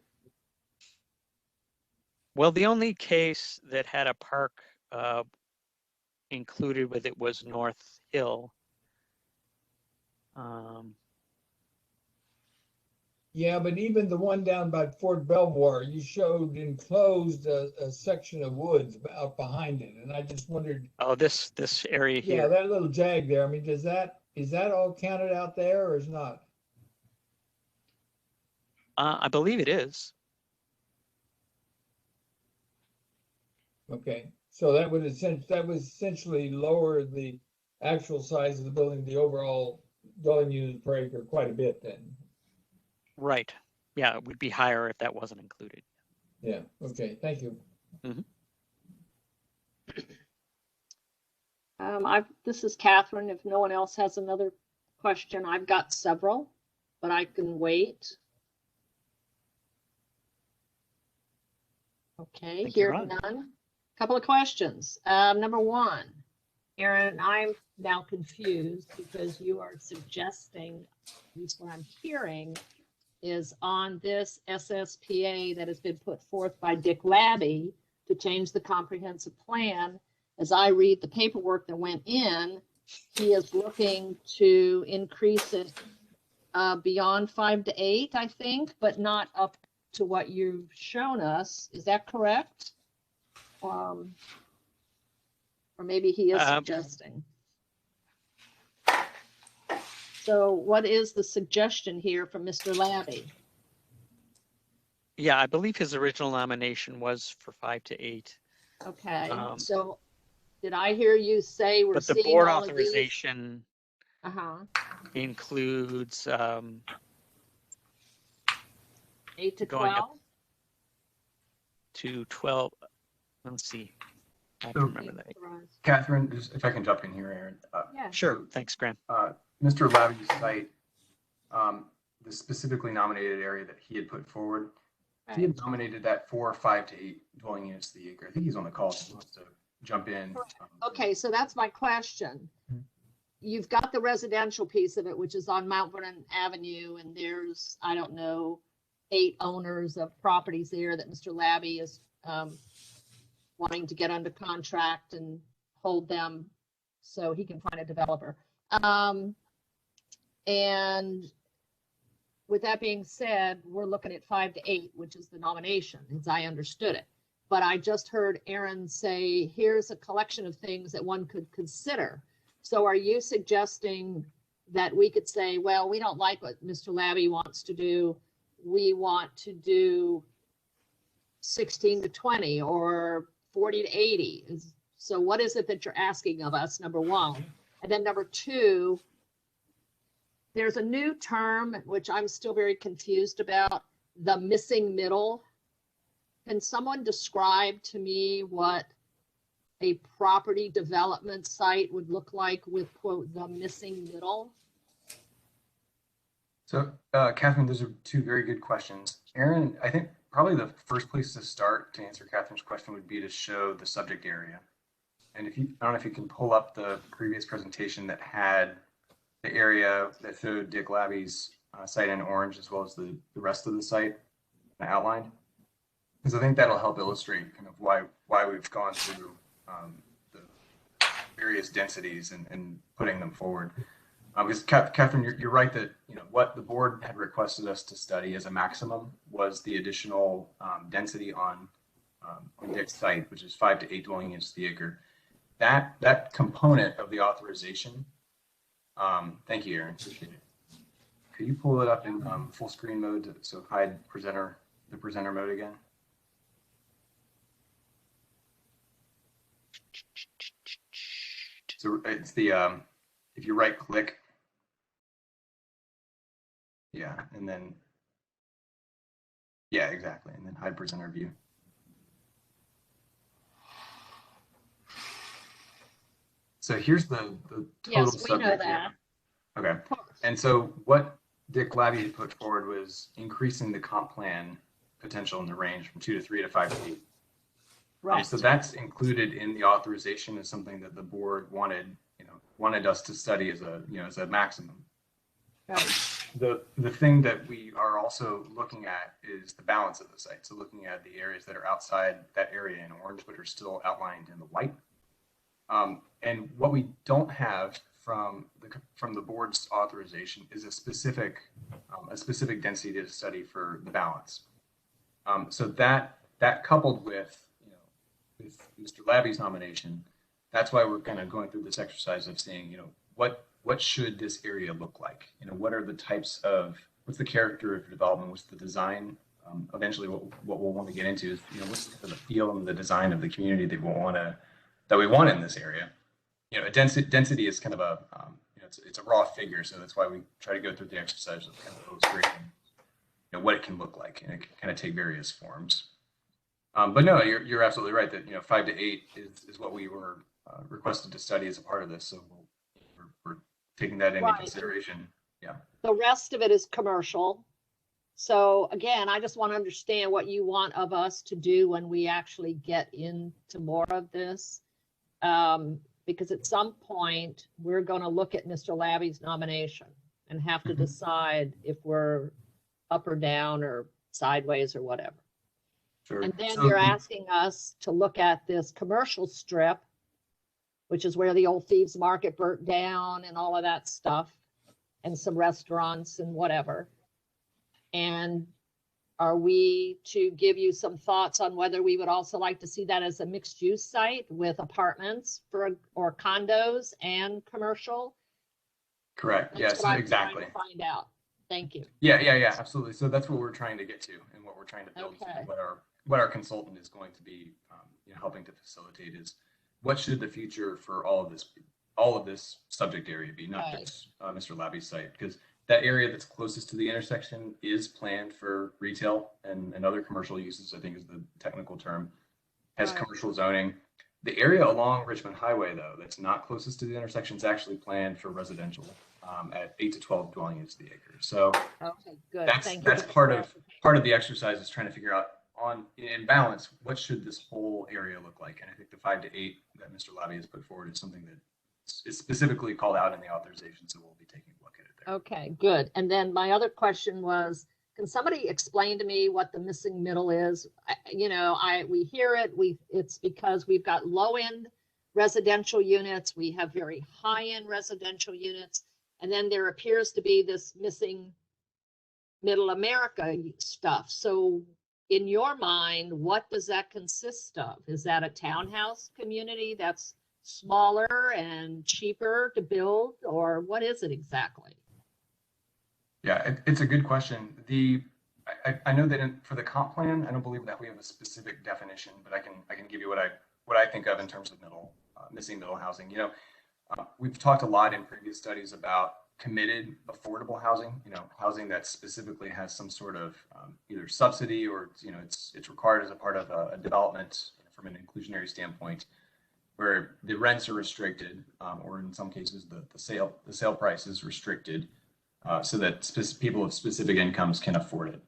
Well, the only case that had a park included with it was North Hill. Yeah, but even the one down by Fort Belvoir, you showed enclosed a section of woods out behind it, and I just wondered. Oh, this area here. Yeah, that little jag there. I mean, is that all counted out there, or is not? I believe it is. Okay, so that would essentially lower the actual size of the building, the overall dwelling units per acre, quite a bit then. Right. Yeah, it would be higher if that wasn't included. Yeah, okay, thank you. This is Catherine. If no one else has another question, I've got several, but I can wait. Okay, hearing none. Couple of questions. Number one, Aaron, I'm now confused because you are suggesting, at least what I'm hearing, is on this SSPA that has been put forth by Dick Labby to change the comprehensive plan. As I read the paperwork that went in, he is looking to increase it beyond 5 to 8, I think, but not up to what you've shown us. Is that correct? Or maybe he is suggesting. So what is the suggestion here from Mr. Labby? Yeah, I believe his original nomination was for 5 to 8. Okay, so did I hear you say we're but the seeing board all of these? authorization includes 8 to going 12? up to 12. Let's see. I have to So, remember that. Catherine, just if I can jump in here, Aaron. Yeah. Sure. Thanks, Graham. Mr. Labby's site, the specifically nominated area that he had put forward, he had nominated that for 5 to 8 dwelling units to the acre. I think he's on the call, so he wants to jump in. Okay, so that's my question. You've got the residential piece of it, which is on Mount Vernon Avenue, and there's, I don't know, 8 owners of properties there that Mr. Labby is wanting to get under contract and hold them so he can find a developer. And with that being said, we're looking at 5 to 8, which is the nomination, as I understood it. But I just heard Aaron say, here's a collection of things that one could consider. So are you suggesting that we could say, well, we don't like what Mr. Labby wants to do. We want to do 16 to 20 or 40 to 80. So what is it that you're asking of us, number one? And then number two, there's a new term, which I'm still very confused about, the missing middle. Can someone describe to me what a property development site would look like with, quote, the missing middle? So, Catherine, those are 2 very good questions. Aaron, I think probably the first place to start to answer Catherine's question would be to show the subject area. And if you, I don't know if you can pull up the previous presentation that had the area that showed Dick Labby's site in orange, as well as the rest of the site outlined. Because I think that'll help illustrate kind of why we've gone through the various densities and putting them forward. Because Catherine, you're right that what the board had requested us to study as a maximum was the additional density on Dick's site, which is 5 to 8 dwelling units to the acre. That component of the authorization. Thank you, Aaron. Appreciate it. Could you pull it up in full screen mode so hide the presenter mode again? So it's the if you right click, yeah, and then yeah, exactly, and then hide presenter view. So here's the total subject. Yes, we know that. Okay, and so what Dick Labby had put forward was increasing the comp plan potential in the range from 2 to 3 to 5 to 8. Right. So that's included in the authorization as something that the board wanted us to study as a maximum. Right. The thing that we are also looking at is the balance of the site. So looking at the areas that are outside that area in orange, but are still outlined in the white. And what we don't have from the board's authorization is a specific density to study for the balance. So that coupled with Mr. Labby's nomination, that's why we're kind of going through this exercise of saying, what should this area look like? What are the types of, what's the character of development? What's the design? Eventually, what we'll want to get into is, what's the feel and the design of the community that we want in this area. Density is kind of a, it's a raw figure, so that's why we try to go through the exercise of kind of illustrating, what it can look like, and it can kind of take various forms. But no, you're absolutely right that 5 to 8 is what we were requested to study as a part of this. So we're taking that into consideration. Yeah. The rest of it is commercial. So again, I just want to understand what you want of us to do when we actually get into more of this. Because at some point, we're going to look at Mr. Labby's nomination and have to decide if we're up or down or sideways or whatever. Sure. And then So you're asking us to look at this commercial strip, which is where the old Thieves Market burnt down and all of that stuff, and some restaurants and whatever. And are we to give you some thoughts on whether we would also like to see that as a mixed use site with apartments or condos and commercial? correct. That's Yes, what I'm exactly. trying to find out. Thank you. Yeah, absolutely. So that's what we're trying to get to, and what we're trying to build. Okay. To, what our consultant is going to be, helping to facilitate is what should the future for all of this subject area be, not just Mr. Labby's site, because that area that's closest to the intersection is planned for retail and other commercial uses, I think is the technical term, has commercial zoning. The area along Richmond Highway, though, that's not closest to the intersection is actually planned for residential at 8 to 12 dwelling units to the acre. So okay, good. that's part of the exercise is trying to figure out in balance, what should this whole area look like? And I think the 5 to 8 that Mr. Labby has put forward is something that is specifically called out in the authorization. So we'll be taking a look at it there. Okay, good. And then my other question was, can somebody explain to me what the missing middle is? We hear it. It's because we've got low-end residential units. We have very high-end residential units. And then there appears to be this missing middle America stuff. So in your mind, what does that consist of? Is that a townhouse community that's smaller and cheaper to build, or what is it exactly? Yeah, it's a good question. I know that for the comp plan, I don't believe that we have a specific definition, but I can give you what I think of in terms of missing middle housing. We've talked a lot in previous studies about committed affordable housing. Housing that specifically has some sort of either subsidy or it's required as a part of a development from an inclusionary standpoint, where the rents are restricted, or in some cases the sale price is restricted. So that people of specific incomes can afford it.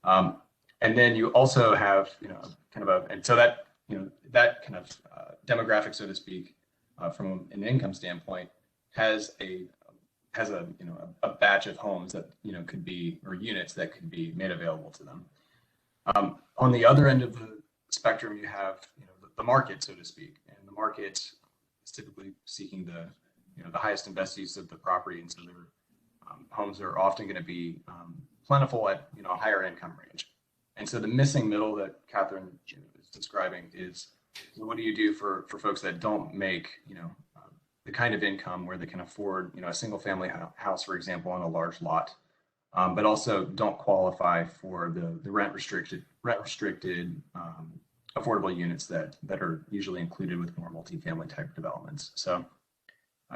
And then you also have, and so that, that kind of demographic, so to speak, from an income standpoint, has a batch of homes that, could be, or units that could be made available to them. On the other end of the spectrum, you have, the market, so to speak, and the market is typically seeking the highest and best use of the property, and so their homes are often going to be plentiful at a higher income range. And so the missing middle that Catherine is describing is, what do you do for folks that don't make the kind of income where they can afford a single family house, for example, on a large lot, but also don't qualify for the rent restricted affordable units that are usually included with more multifamily type developments. So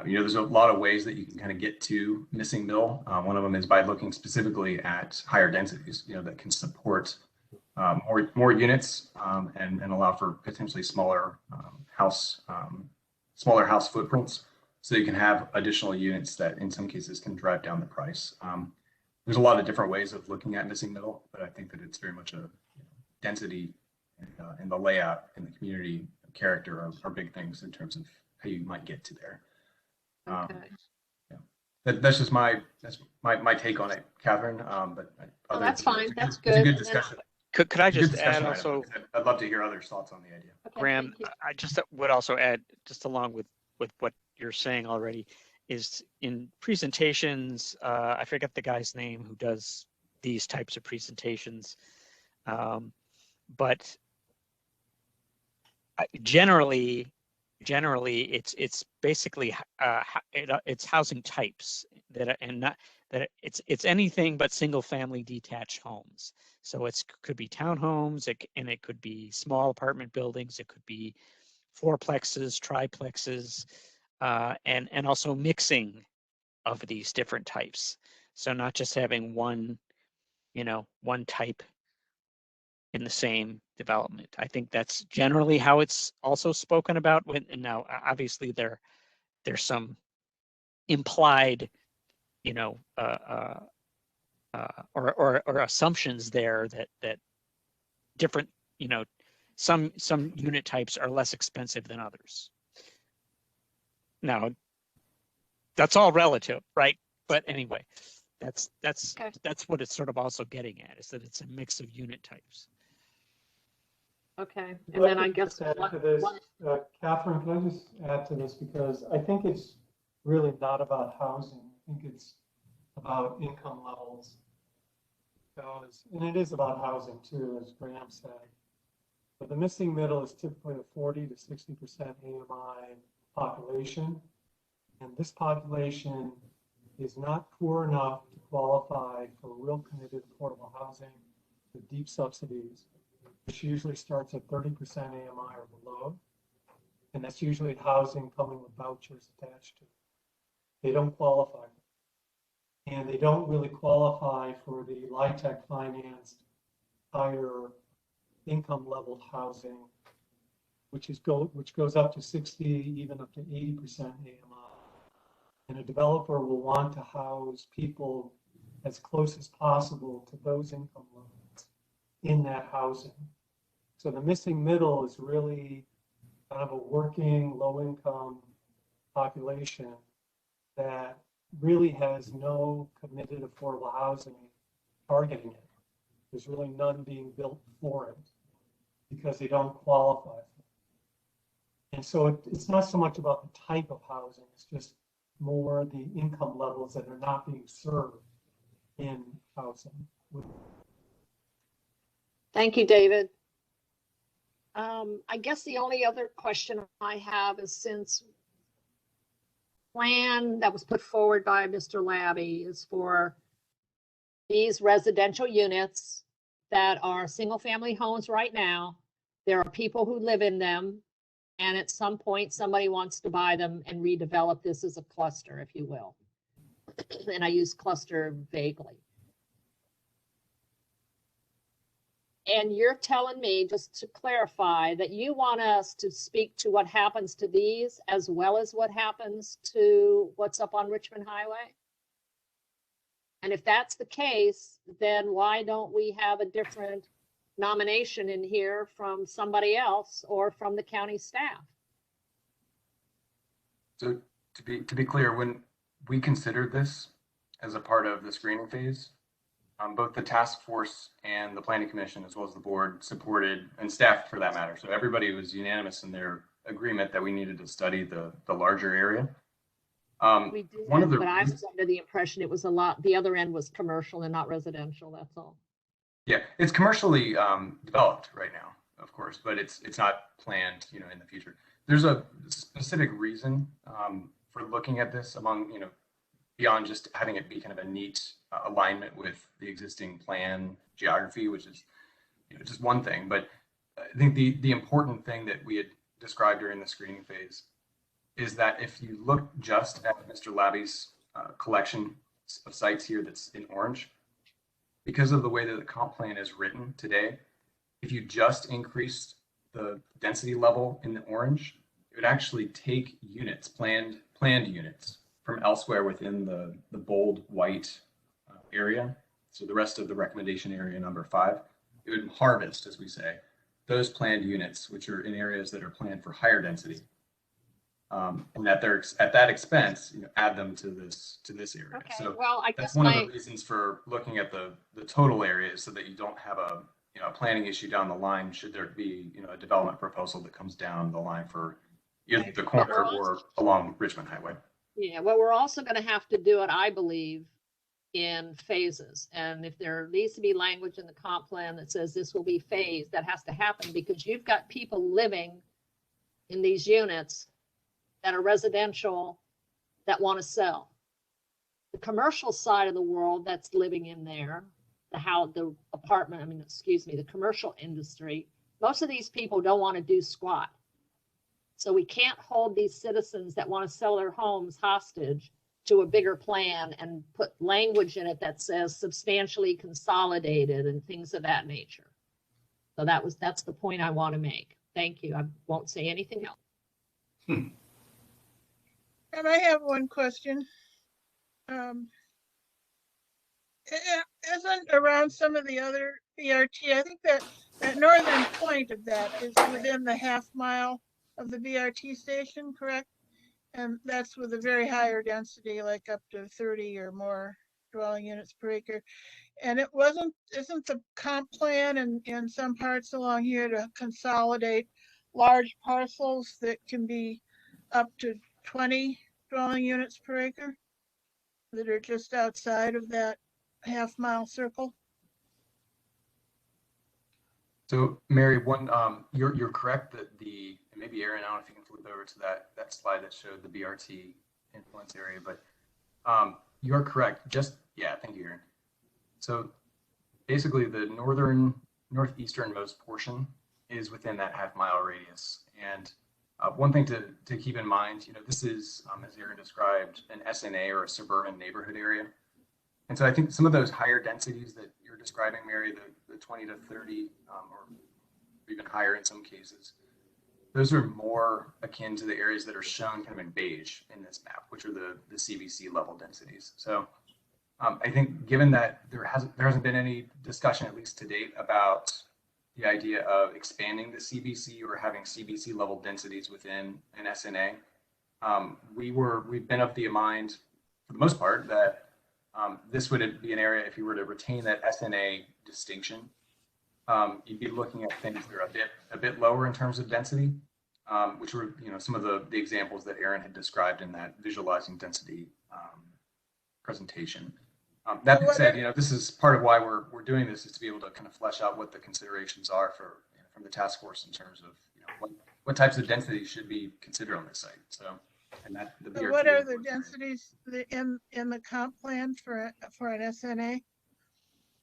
there's a lot of ways that you can kind of get to missing middle. One of them is by looking specifically at higher densities, that can support more units and allow for potentially smaller house footprints, so you can have additional units that in some cases can drive down the price. There's a lot of different ways of looking at missing middle, but I think that it's very much a density and the layout and the community character are big things in terms of how you might get to there. Okay. That's just my take on it, Catherine. But that's fine. That's good. It's a good discussion. Could I just add also? I'd love to hear others' thoughts on the idea. Okay, Graham, I just would also add, just along with what you're saying already, is in presentations, I forget the guy's name who does these types of presentations, but generally it's basically it's housing types it's anything but single family detached homes. So could be townhomes, and it could be small apartment buildings, it could be fourplexes, triplexes, and also mixing of these different types. So not just having one type in the same development. I think that's generally how it's also spoken about. And now, obviously, there's some implied, or assumptions there that different, some unit types are less expensive than others. Now, that's all relative, right? But anyway, that's what it's sort of also getting at, is that it's a mix of unit types. Okay, and then I guess add to this, Catherine, can I just add to this, because I think it's really not about housing. I think it's about income levels. And it is about housing too, as Graham said. But the missing middle is typically a 40 to 60% AMI population. And this population is not poor enough to qualify for real committed affordable housing with deep subsidies, which usually starts at 30% AMI or below. And that's usually housing coming with vouchers attached to it. They don't qualify. And they don't really qualify for the LIHTC financed higher income level housing, which goes up to 60, even up to 80% AMI. And a developer will want to house people as close as possible to those income levels in that housing. So the missing middle is really kind of a working low income population that really has no committed affordable housing targeting it. There's really none being built for it because they don't qualify for it. And so it's not so much about the type of housing, it's just more the income levels that are not being served in housing. Thank you, David. I guess the only other question I have is, since plan that was put forward by Mr. Labby is for these residential units that are single family homes right now, there are people who live in them, and at some point somebody wants to buy them and redevelop this as a cluster, if you will. And I use cluster vaguely. And you're telling me, just to clarify, that you want us to speak to what happens to these as well as what happens to what's up on Richmond Highway? And if that's the case, then why don't we have a different nomination in here from somebody else or from the county staff? So to be clear, when we considered this as a part of the screening phase, both the task force and the planning commission, as well as the board, supported, and staff for that matter. So everybody was unanimous in their agreement that we needed to study the larger area. We did, but I was under the impression it was a lot, the other end was commercial and not residential, that's all. Yeah, it's commercially developed right now, of course, but it's not planned, in the future. There's a specific reason for looking at this among, beyond just having it be kind of a neat alignment with the existing plan geography, which is just one thing. But I think the important thing that we had described during the screening phase is that if you look just at Mr. Labby's collection of sites here that's in orange, because of the way that the comp plan is written today, if you just increased the density level in the orange, it would actually take units, planned units, from elsewhere within the bold white area. So the rest of the recommendation area number 5, it would harvest, as we say, those planned units, which are in areas that are planned for higher density. And that they're at that expense, add them to this area. Okay, so well, I that's guess one of the reasons for looking at the total areas, so that you don't have a planning issue down the line should there be a development proposal that comes down the line for either the corner or along Richmond Highway. Yeah, well, we're also going to have to do it, I believe, in phases. And if there needs to be language in the comp plan that says this will be phased, that has to happen, because you've got people living in these units that are residential that want to sell. The commercial side of the world that's living in there, the commercial industry, most of these people don't want to do squat. So we can't hold these citizens that want to sell their homes hostage to a bigger plan and put language in it that says substantially consolidated and things of that nature. So that's the point I want to make. Thank you. I won't say anything else. And I have one question. Isn't around some of the other BRT, I think that northern point of that is within the half mile of the BRT station, correct? And that's with a very higher density, like up to 30 or more dwelling units per acre. And isn't the comp plan in some parts along here to consolidate large parcels that can be up to 20 dwelling units per acre that are just outside of that half mile circle? So Mary, you're correct that and maybe Aaron, I don't know if you can flip over to that slide that showed the BRT influence area, but you're correct. Thank you, Aaron. So basically the northeasternmost portion is within that half mile radius. And one thing to keep in mind, this is, as Aaron described, an SNA or a suburban neighborhood area. And so I think some of those higher densities that you're describing, Mary, the 20 to 30 or even higher in some cases, those are more akin to the areas that are shown kind of in beige in this map, which are the CBC level densities. So I think given that there hasn't been any discussion, at least to date, about the idea of expanding the CBC or having CBC level densities within an SNA, we've been of the mind, for the most part, that this would be an area, if you were to retain that SNA distinction, you'd be looking at things that are a bit lower in terms of density, which were some of the examples that Aaron had described in that visualizing density presentation. That being said, this is part of why we're doing this, is to be able to kind of flesh out what the considerations are from the task force in terms of what types of densities should be considered on this site. So, and that the BRT. What are the densities in the comp plan for an SNA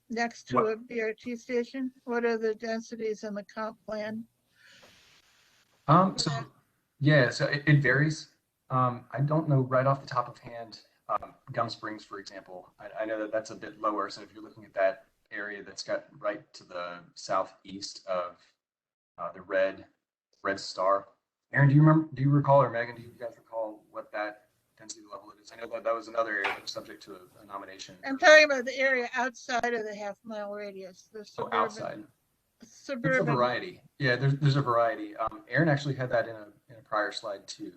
next to a BRT station? What are the densities in the comp plan? So it varies. I don't know right off the top of hand. Gum Springs, for example, I know that that's a bit lower. So if you're looking at that area that's got right to the southeast of the red star, Aaron, do you recall, or Megan, do you guys recall what that density level is? I know that was another area that was subject to a nomination. I'm talking about the area outside of the half mile radius. The suburban, outside. Suburban. There's a variety. Yeah, there's a variety. Aaron actually had that in a prior slide too.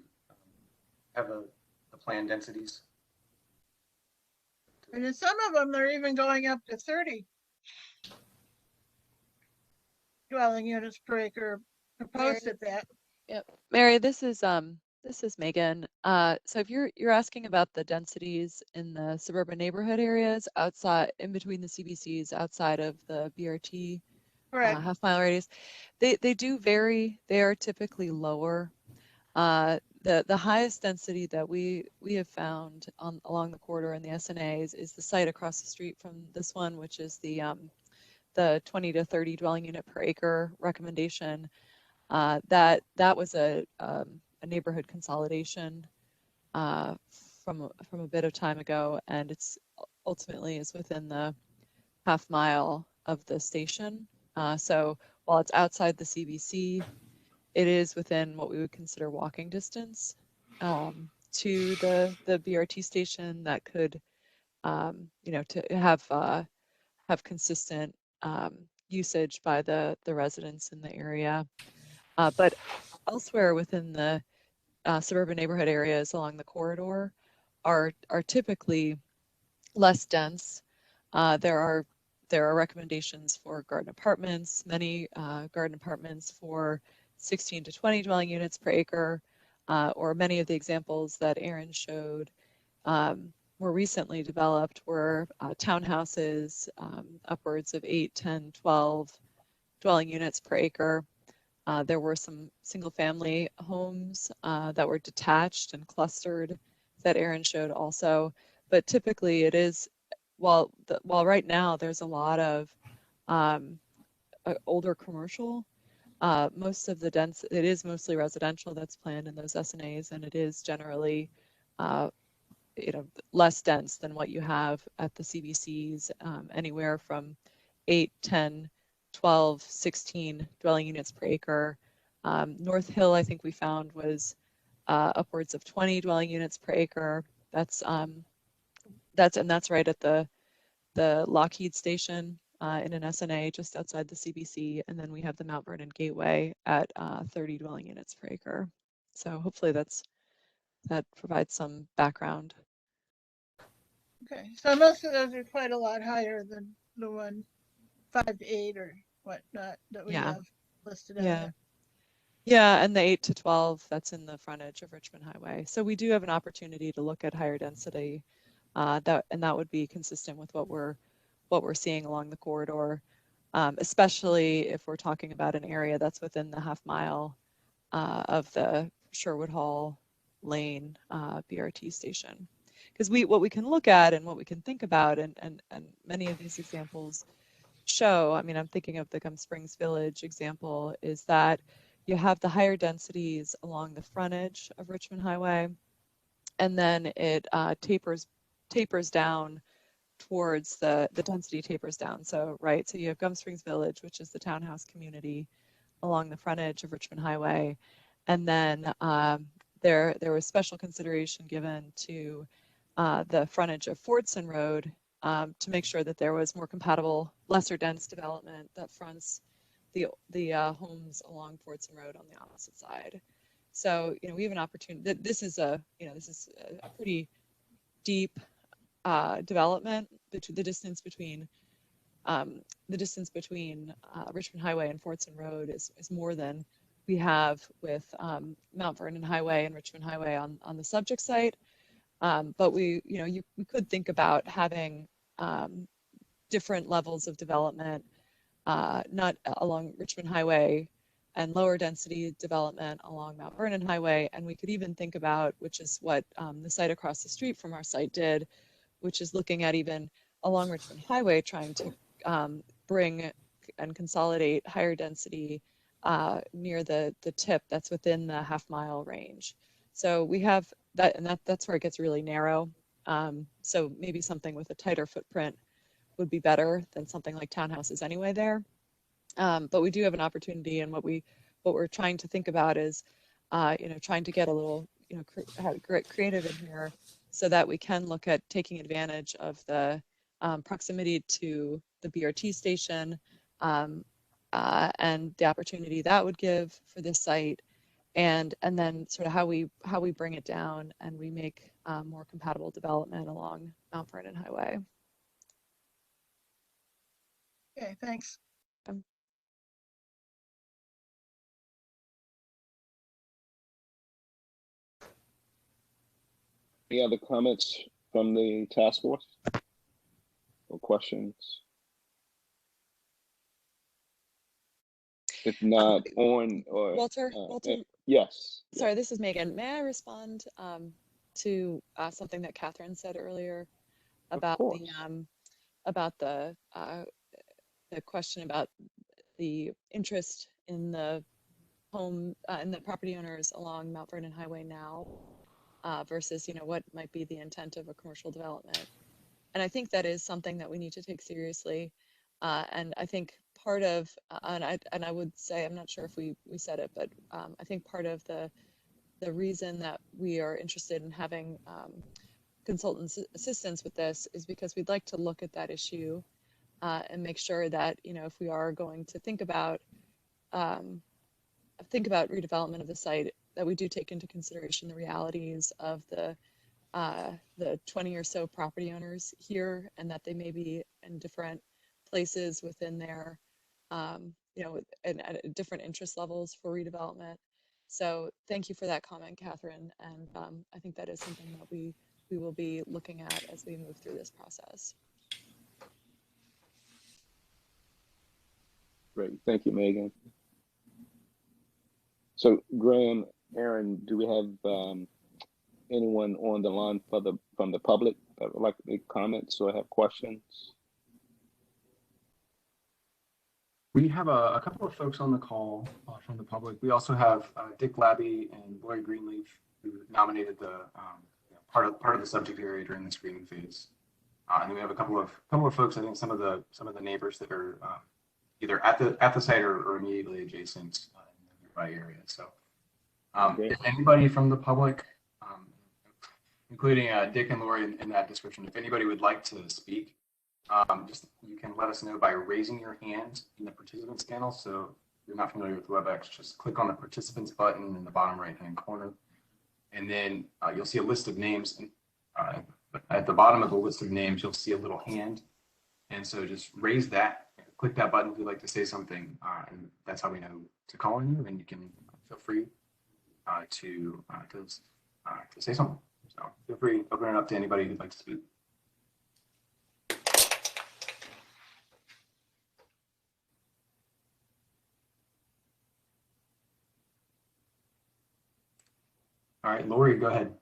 Have the planned densities. And in some of them, they're even going up to 30 dwelling units per acre proposed at that. Yep. Mary, this is Megan. So if you're asking about the densities in the suburban neighborhood areas outside, in between the CBCs, outside of the BRT half mile radius, they do vary. They are typically lower. The highest density that we have found along the corridor in the SNAs is the site across the street from this one, which is the 20 to 30 dwelling unit per acre recommendation. That was a neighborhood consolidation from a bit of time ago, and it's ultimately is within the half mile of the station. So while it's outside the CBC, it is within what we would consider walking distance to the BRT station that could, to have consistent usage by the residents in the area. But elsewhere within the suburban neighborhood areas along the corridor are typically less dense. There are recommendations for garden apartments, many garden apartments for 16 to 20 dwelling units per acre, or many of the examples that Aaron showed more recently developed were townhouses, upwards of 8, 10, 12 dwelling units per acre. There were some single family homes that were detached and clustered that Aaron showed also. But typically it is, while right now there's a lot of older commercial, most of the it is mostly residential that's planned in those SNAs, and it is generally less dense than what you have at the CBCs, anywhere from 8, 10, 12, 16 dwelling units per acre. North Hill, I think we found, was upwards of 20 dwelling units per acre. That's right at the Lockheed station in an SNA just outside the CBC, and then we have the Mount Vernon Gateway at 30 dwelling units per acre. So hopefully that provides some background. Okay, so most of those are quite a lot higher than the one 5 to 8 or whatnot that we have listed on it. Yeah, and the 8 to 12, that's in the frontage of Richmond Highway. So we do have an opportunity to look at higher density, and that would be consistent with what we're seeing along the corridor, especially if we're talking about an area that's within the half mile of the Sherwood Hall Lane BRT station. Because what we can look at and what we can think about, and many of these examples show, I mean, I'm thinking of the Gum Springs Village example, is that you have the higher densities along the frontage of Richmond Highway, and then it tapers down towards the density tapers down. So, right, so you have Gum Springs Village, which is the townhouse community along the frontage of Richmond Highway, and then there was special consideration given to the frontage of Fordson Road to make sure that there was more compatible, lesser dense development that fronts the homes along Fordson Road on the opposite side. So, we have an opportunity. This is a pretty deep development. The distance between Richmond Highway and Fordson Road is more than we have with Mount Vernon Highway and Richmond Highway on the subject site. But we could think about having different levels of development, not along Richmond Highway, and lower density development along Mount Vernon Highway. And we could even think about, which is what the site across the street from our site did, which is looking at even along Richmond Highway, trying to bring and consolidate higher density near the tip that's within the half mile range. So we have that, and that's where it gets really narrow. So maybe something with a tighter footprint would be better than something like townhouses anyway there. But we do have an opportunity, and what we're trying to think about is, trying to get a little, creative in here, so that we can look at taking advantage of the proximity to the BRT station and the opportunity that would give for this site, and then sort of how we bring it down and we make more compatible development along Mount Vernon Highway. Okay, thanks. Any other comments from the task force or questions? If not, Walter, yes. Sorry, this is Megan. May I respond to something that Catherine said earlier about the question about the interest in the home and the property owners along Mount Vernon Highway now versus what might be the intent of a commercial development. And I think that is something that we need to take seriously. And I think part of, and I would say, I'm not sure if we said it, but I think part of the reason that we are interested in having consultant assistance with this is because we'd like to look at that issue and make sure that, if we are going to think about redevelopment of the site, that we do take into consideration the realities of the 20 or so property owners here, and that they may be in different places within their, at different interest levels for redevelopment. So thank you for that comment, Catherine. And I think that is something that we will be looking at as we move through this process. Great, thank you, Megan. So Graham, Aaron, do we have anyone on the line from the public that would like to make comments or have questions? We have a couple of folks on the call from the public. We also have Dick Labby and Lori Greenleaf, who nominated the part of the subject area during the screening phase. And then we have a couple of folks. I think some of the neighbors that are either at the site or immediately adjacent in the nearby area. So if anybody from the public, including Dick and Lori in that description, if anybody would like to speak, just you can let us know by raising your hand in the participants panel. So if you're not familiar with WebEx, just click on the participants button in the bottom right-hand corner, and then you'll see a list of names. And at the bottom of the list of names, you'll see a little hand, and so just raise that, click that button if you'd like to say something, and that's how we know to call on you. And you can feel free to say something. So feel free to open it up to anybody who'd like to speak. All right, Lori, go ahead.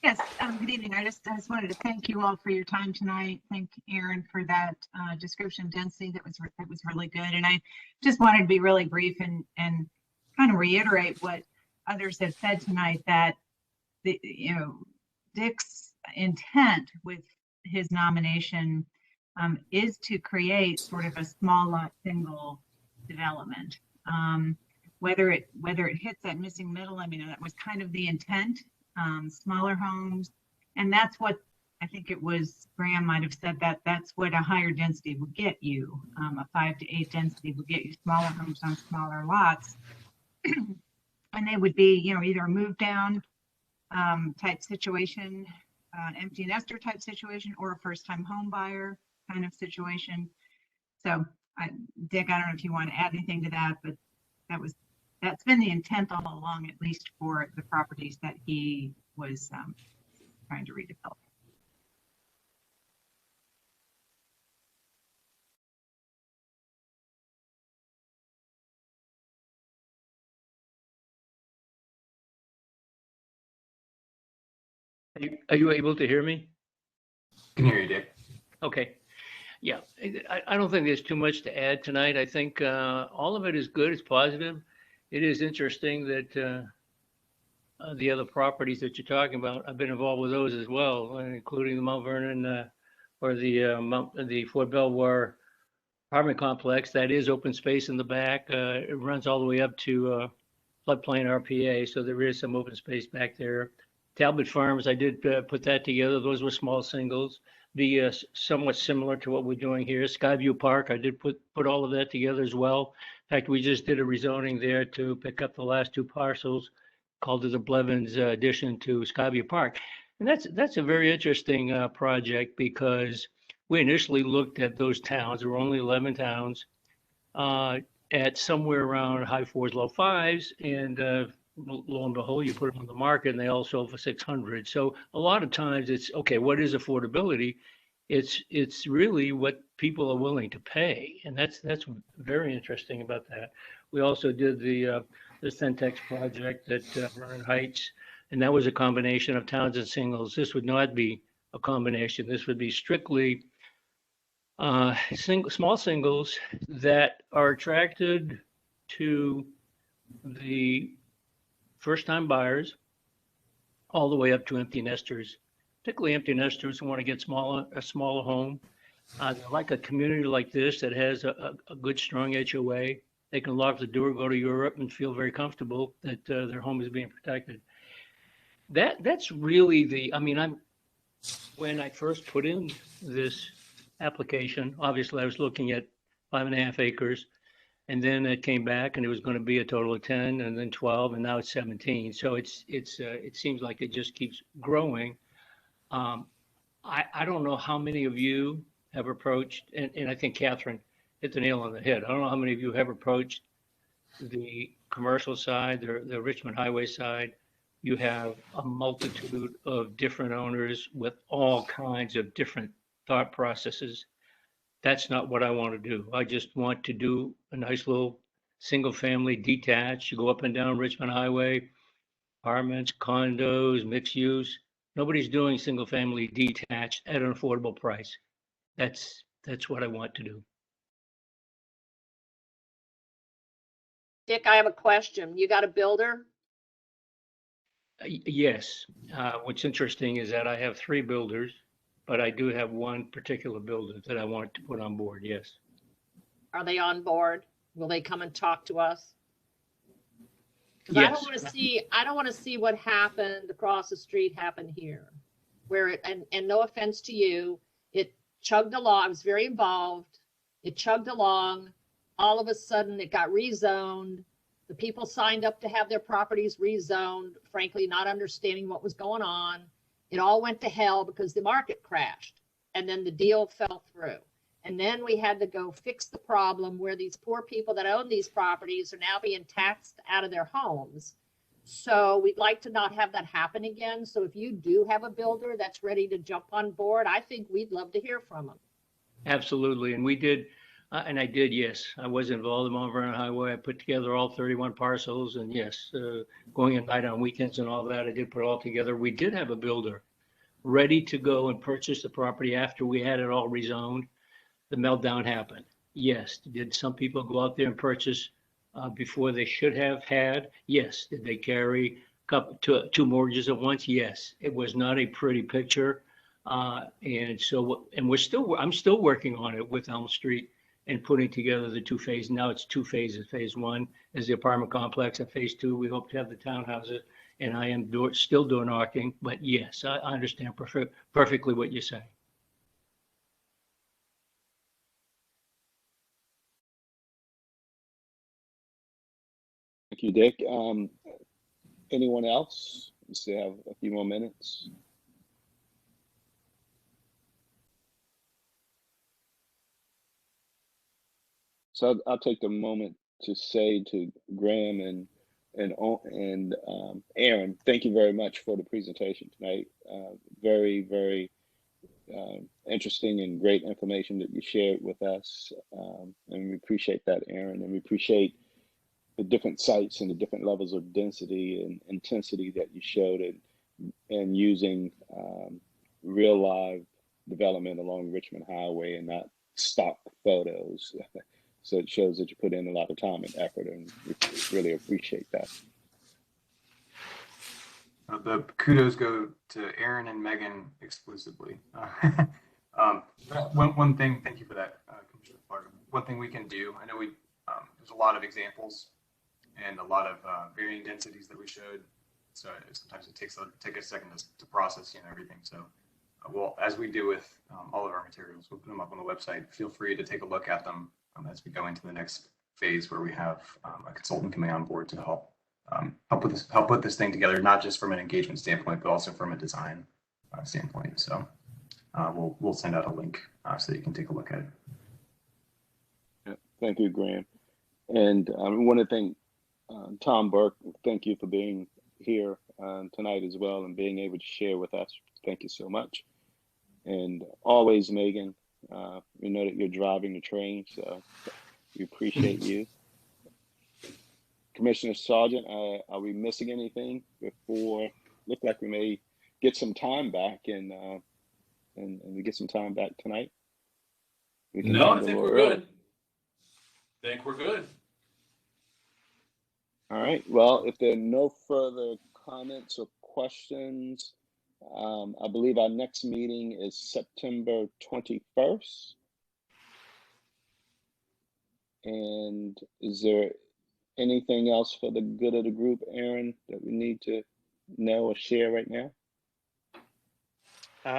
Yes, good evening. I just wanted to thank you all for your time tonight. Thank Aaron for that description of density. That was really good. And I just wanted to be really brief and kind of reiterate what others have said tonight, that Dick's intent with his nomination is to create sort of a small lot single development. Whether it hits that missing middle, I mean, that was kind of the intent. Smaller homes, and that's what I think it was Graham might have said, that's what a higher density will get you. A 5 to 8 density will get you smaller homes on smaller lots, and they would be, either a move down type situation, an empty nester type situation, or a first time home buyer kind of situation. So, Dick, I don't know if you want to add anything to that, but that's been the intent all along, at least for the properties that he was trying to redevelop. Are you able to hear me? Can hear you, Dick. Okay. Yeah, I don't think there's too much to add tonight. I think all of it is good. It's positive. It is interesting that the other properties that you're talking about, I've been involved with those as well, including the Mount Vernon or the Fort Belvoir apartment complex. That is open space in the back. It runs all the way up to floodplain RPA, so there is some open space back there. Talbot Farms, I did put that together. Those were small singles. Be somewhat similar to what we're doing here. Skyview Park, I did put all of that together as well. In fact, we just did a rezoning there to pick up the last 2 parcels, called it the Blevins addition to Skyview Park. And that's a very interesting project, because we initially looked at those towns. There were only 11 towns at somewhere around high 4s, low 5s, and lo and behold, you put them on the market and they all sold for 600. So a lot of times it's, okay, what is affordability? It's really what people are willing to pay. And that's very interesting about that. We also did the Centex project at Vernon Heights, and that was a combination of towns and singles. This would not be a combination. This would be strictly small singles that are attracted to the first-time buyers, all the way up to empty nesters, particularly empty nesters who want to get a smaller home. Like a community like this that has a good, strong HOA. They can lock the door, go to Europe, and feel very comfortable that their home is being protected. That's really when I first put in this application, obviously I was looking at 5.5 acres. And then it came back and it was going to be a total of 10 and then 12 and now it's 17. So it seems like it just keeps growing. I don't know how many of you have approached, and I think Catherine hit the nail on the head. I don't know how many of you have approached the commercial side, the Richmond Highway side. You have a multitude of different owners with all kinds of different thought processes. That's not what I want to do. I just want to do a nice little single family detached. You go up and down Richmond Highway, apartments, condos, mixed use. Nobody's doing single family detached at an affordable price. That's what I want to do. Dick, I have a question. You got a builder? Yes. What's interesting is that I have 3 builders, but I do have one particular builder that I want to put on board, yes. Are they on board? Will they come and talk to us? Because Yes. I don't want to see what happened across the street happen here, where it, and no offense to you, it chugged along. I was very involved. It chugged along. All of a sudden it got rezoned. The people signed up to have their properties rezoned, frankly, not understanding what was going on. It all went to hell because the market crashed, and then the deal fell through. And then we had to go fix the problem where these poor people that own these properties are now being taxed out of their homes. So we'd like to not have that happen again. So if you do have a builder that's ready to jump on board, I think we'd love to hear from them. Absolutely. And we did, and I did, yes. I was involved in Mount Vernon Highway. I put together all 31 parcels, and yes, going at night on weekends and all that, I did put it all together. We did have a builder ready to go and purchase the property after we had it all rezoned. The meltdown happened. Yes. Did some people go out there and purchase before they should have had? Yes. Did they carry two mortgages at once? Yes. It was not a pretty picture. And I'm still working on it with Elm Street and putting together the two phases. Now it's two phases. Phase one is the apartment complex, and phase two, we hope to have the townhouses. And I am still doing arcing, but yes, I understand perfectly what you're saying. Thank you, Dick. Anyone else? We still have a few more minutes. So I'll take the moment to say to Graham and Aaron, thank you very much for the presentation tonight. Very, very interesting and great information that you shared with us. And we appreciate that, Aaron, and we appreciate the different sites and the different levels of density and intensity that you showed, and using real live development along Richmond Highway and not stock photos. So it shows that you put in a lot of time and effort, and we really appreciate that. The kudos go to Aaron and Megan exclusively. One thing, thank you for that, Commissioner Clark. One thing we can do, I know there's a lot of examples and a lot of varying densities that we showed. So sometimes it takes a second to process everything. So well, as we do with all of our materials, we'll put them up on the website. Feel free to take a look at them as we go into the next phase, where we have a consultant coming on board to help put this thing together, not just from an engagement standpoint, but also from a design standpoint. So we'll send out a link so that you can take a look at it. Yeah, thank you, Graham. And I want to thank Tom Burke. Thank you for being here tonight as well, and being able to share with us. Thank you so much. And always, Megan, we know that you're driving the train, so we appreciate you. Commissioner Sargent, are we missing anything before? Look like we may get some time back, and we get some time back tonight. No, I think we're good. All right. Well, if there are no further comments or questions, I believe our next meeting is September 21st. And is there anything else for the good of the group, Aaron, that we need to know or share right now?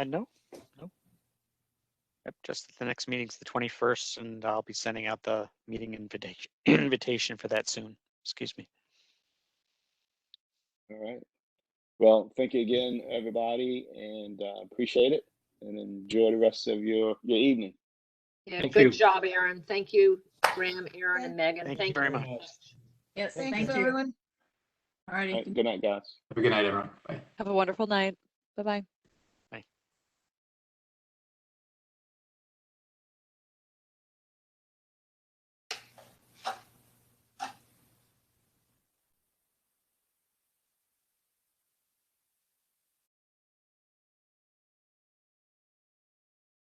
No. Yep, just the next meeting's the 21st, and I'll be sending out the meeting invitation for that soon. Excuse me. All right. Well, thank you again, everybody, and appreciate it, and enjoy the rest of your evening. Yeah, good job, Aaron. Thank you, Graham, Aaron, and Megan. Thank you very much. Yes, Thanks, thank you. everyone. All righty. All right, good night, guys. Have a good night, everyone. Bye. Have a wonderful night. Bye-bye.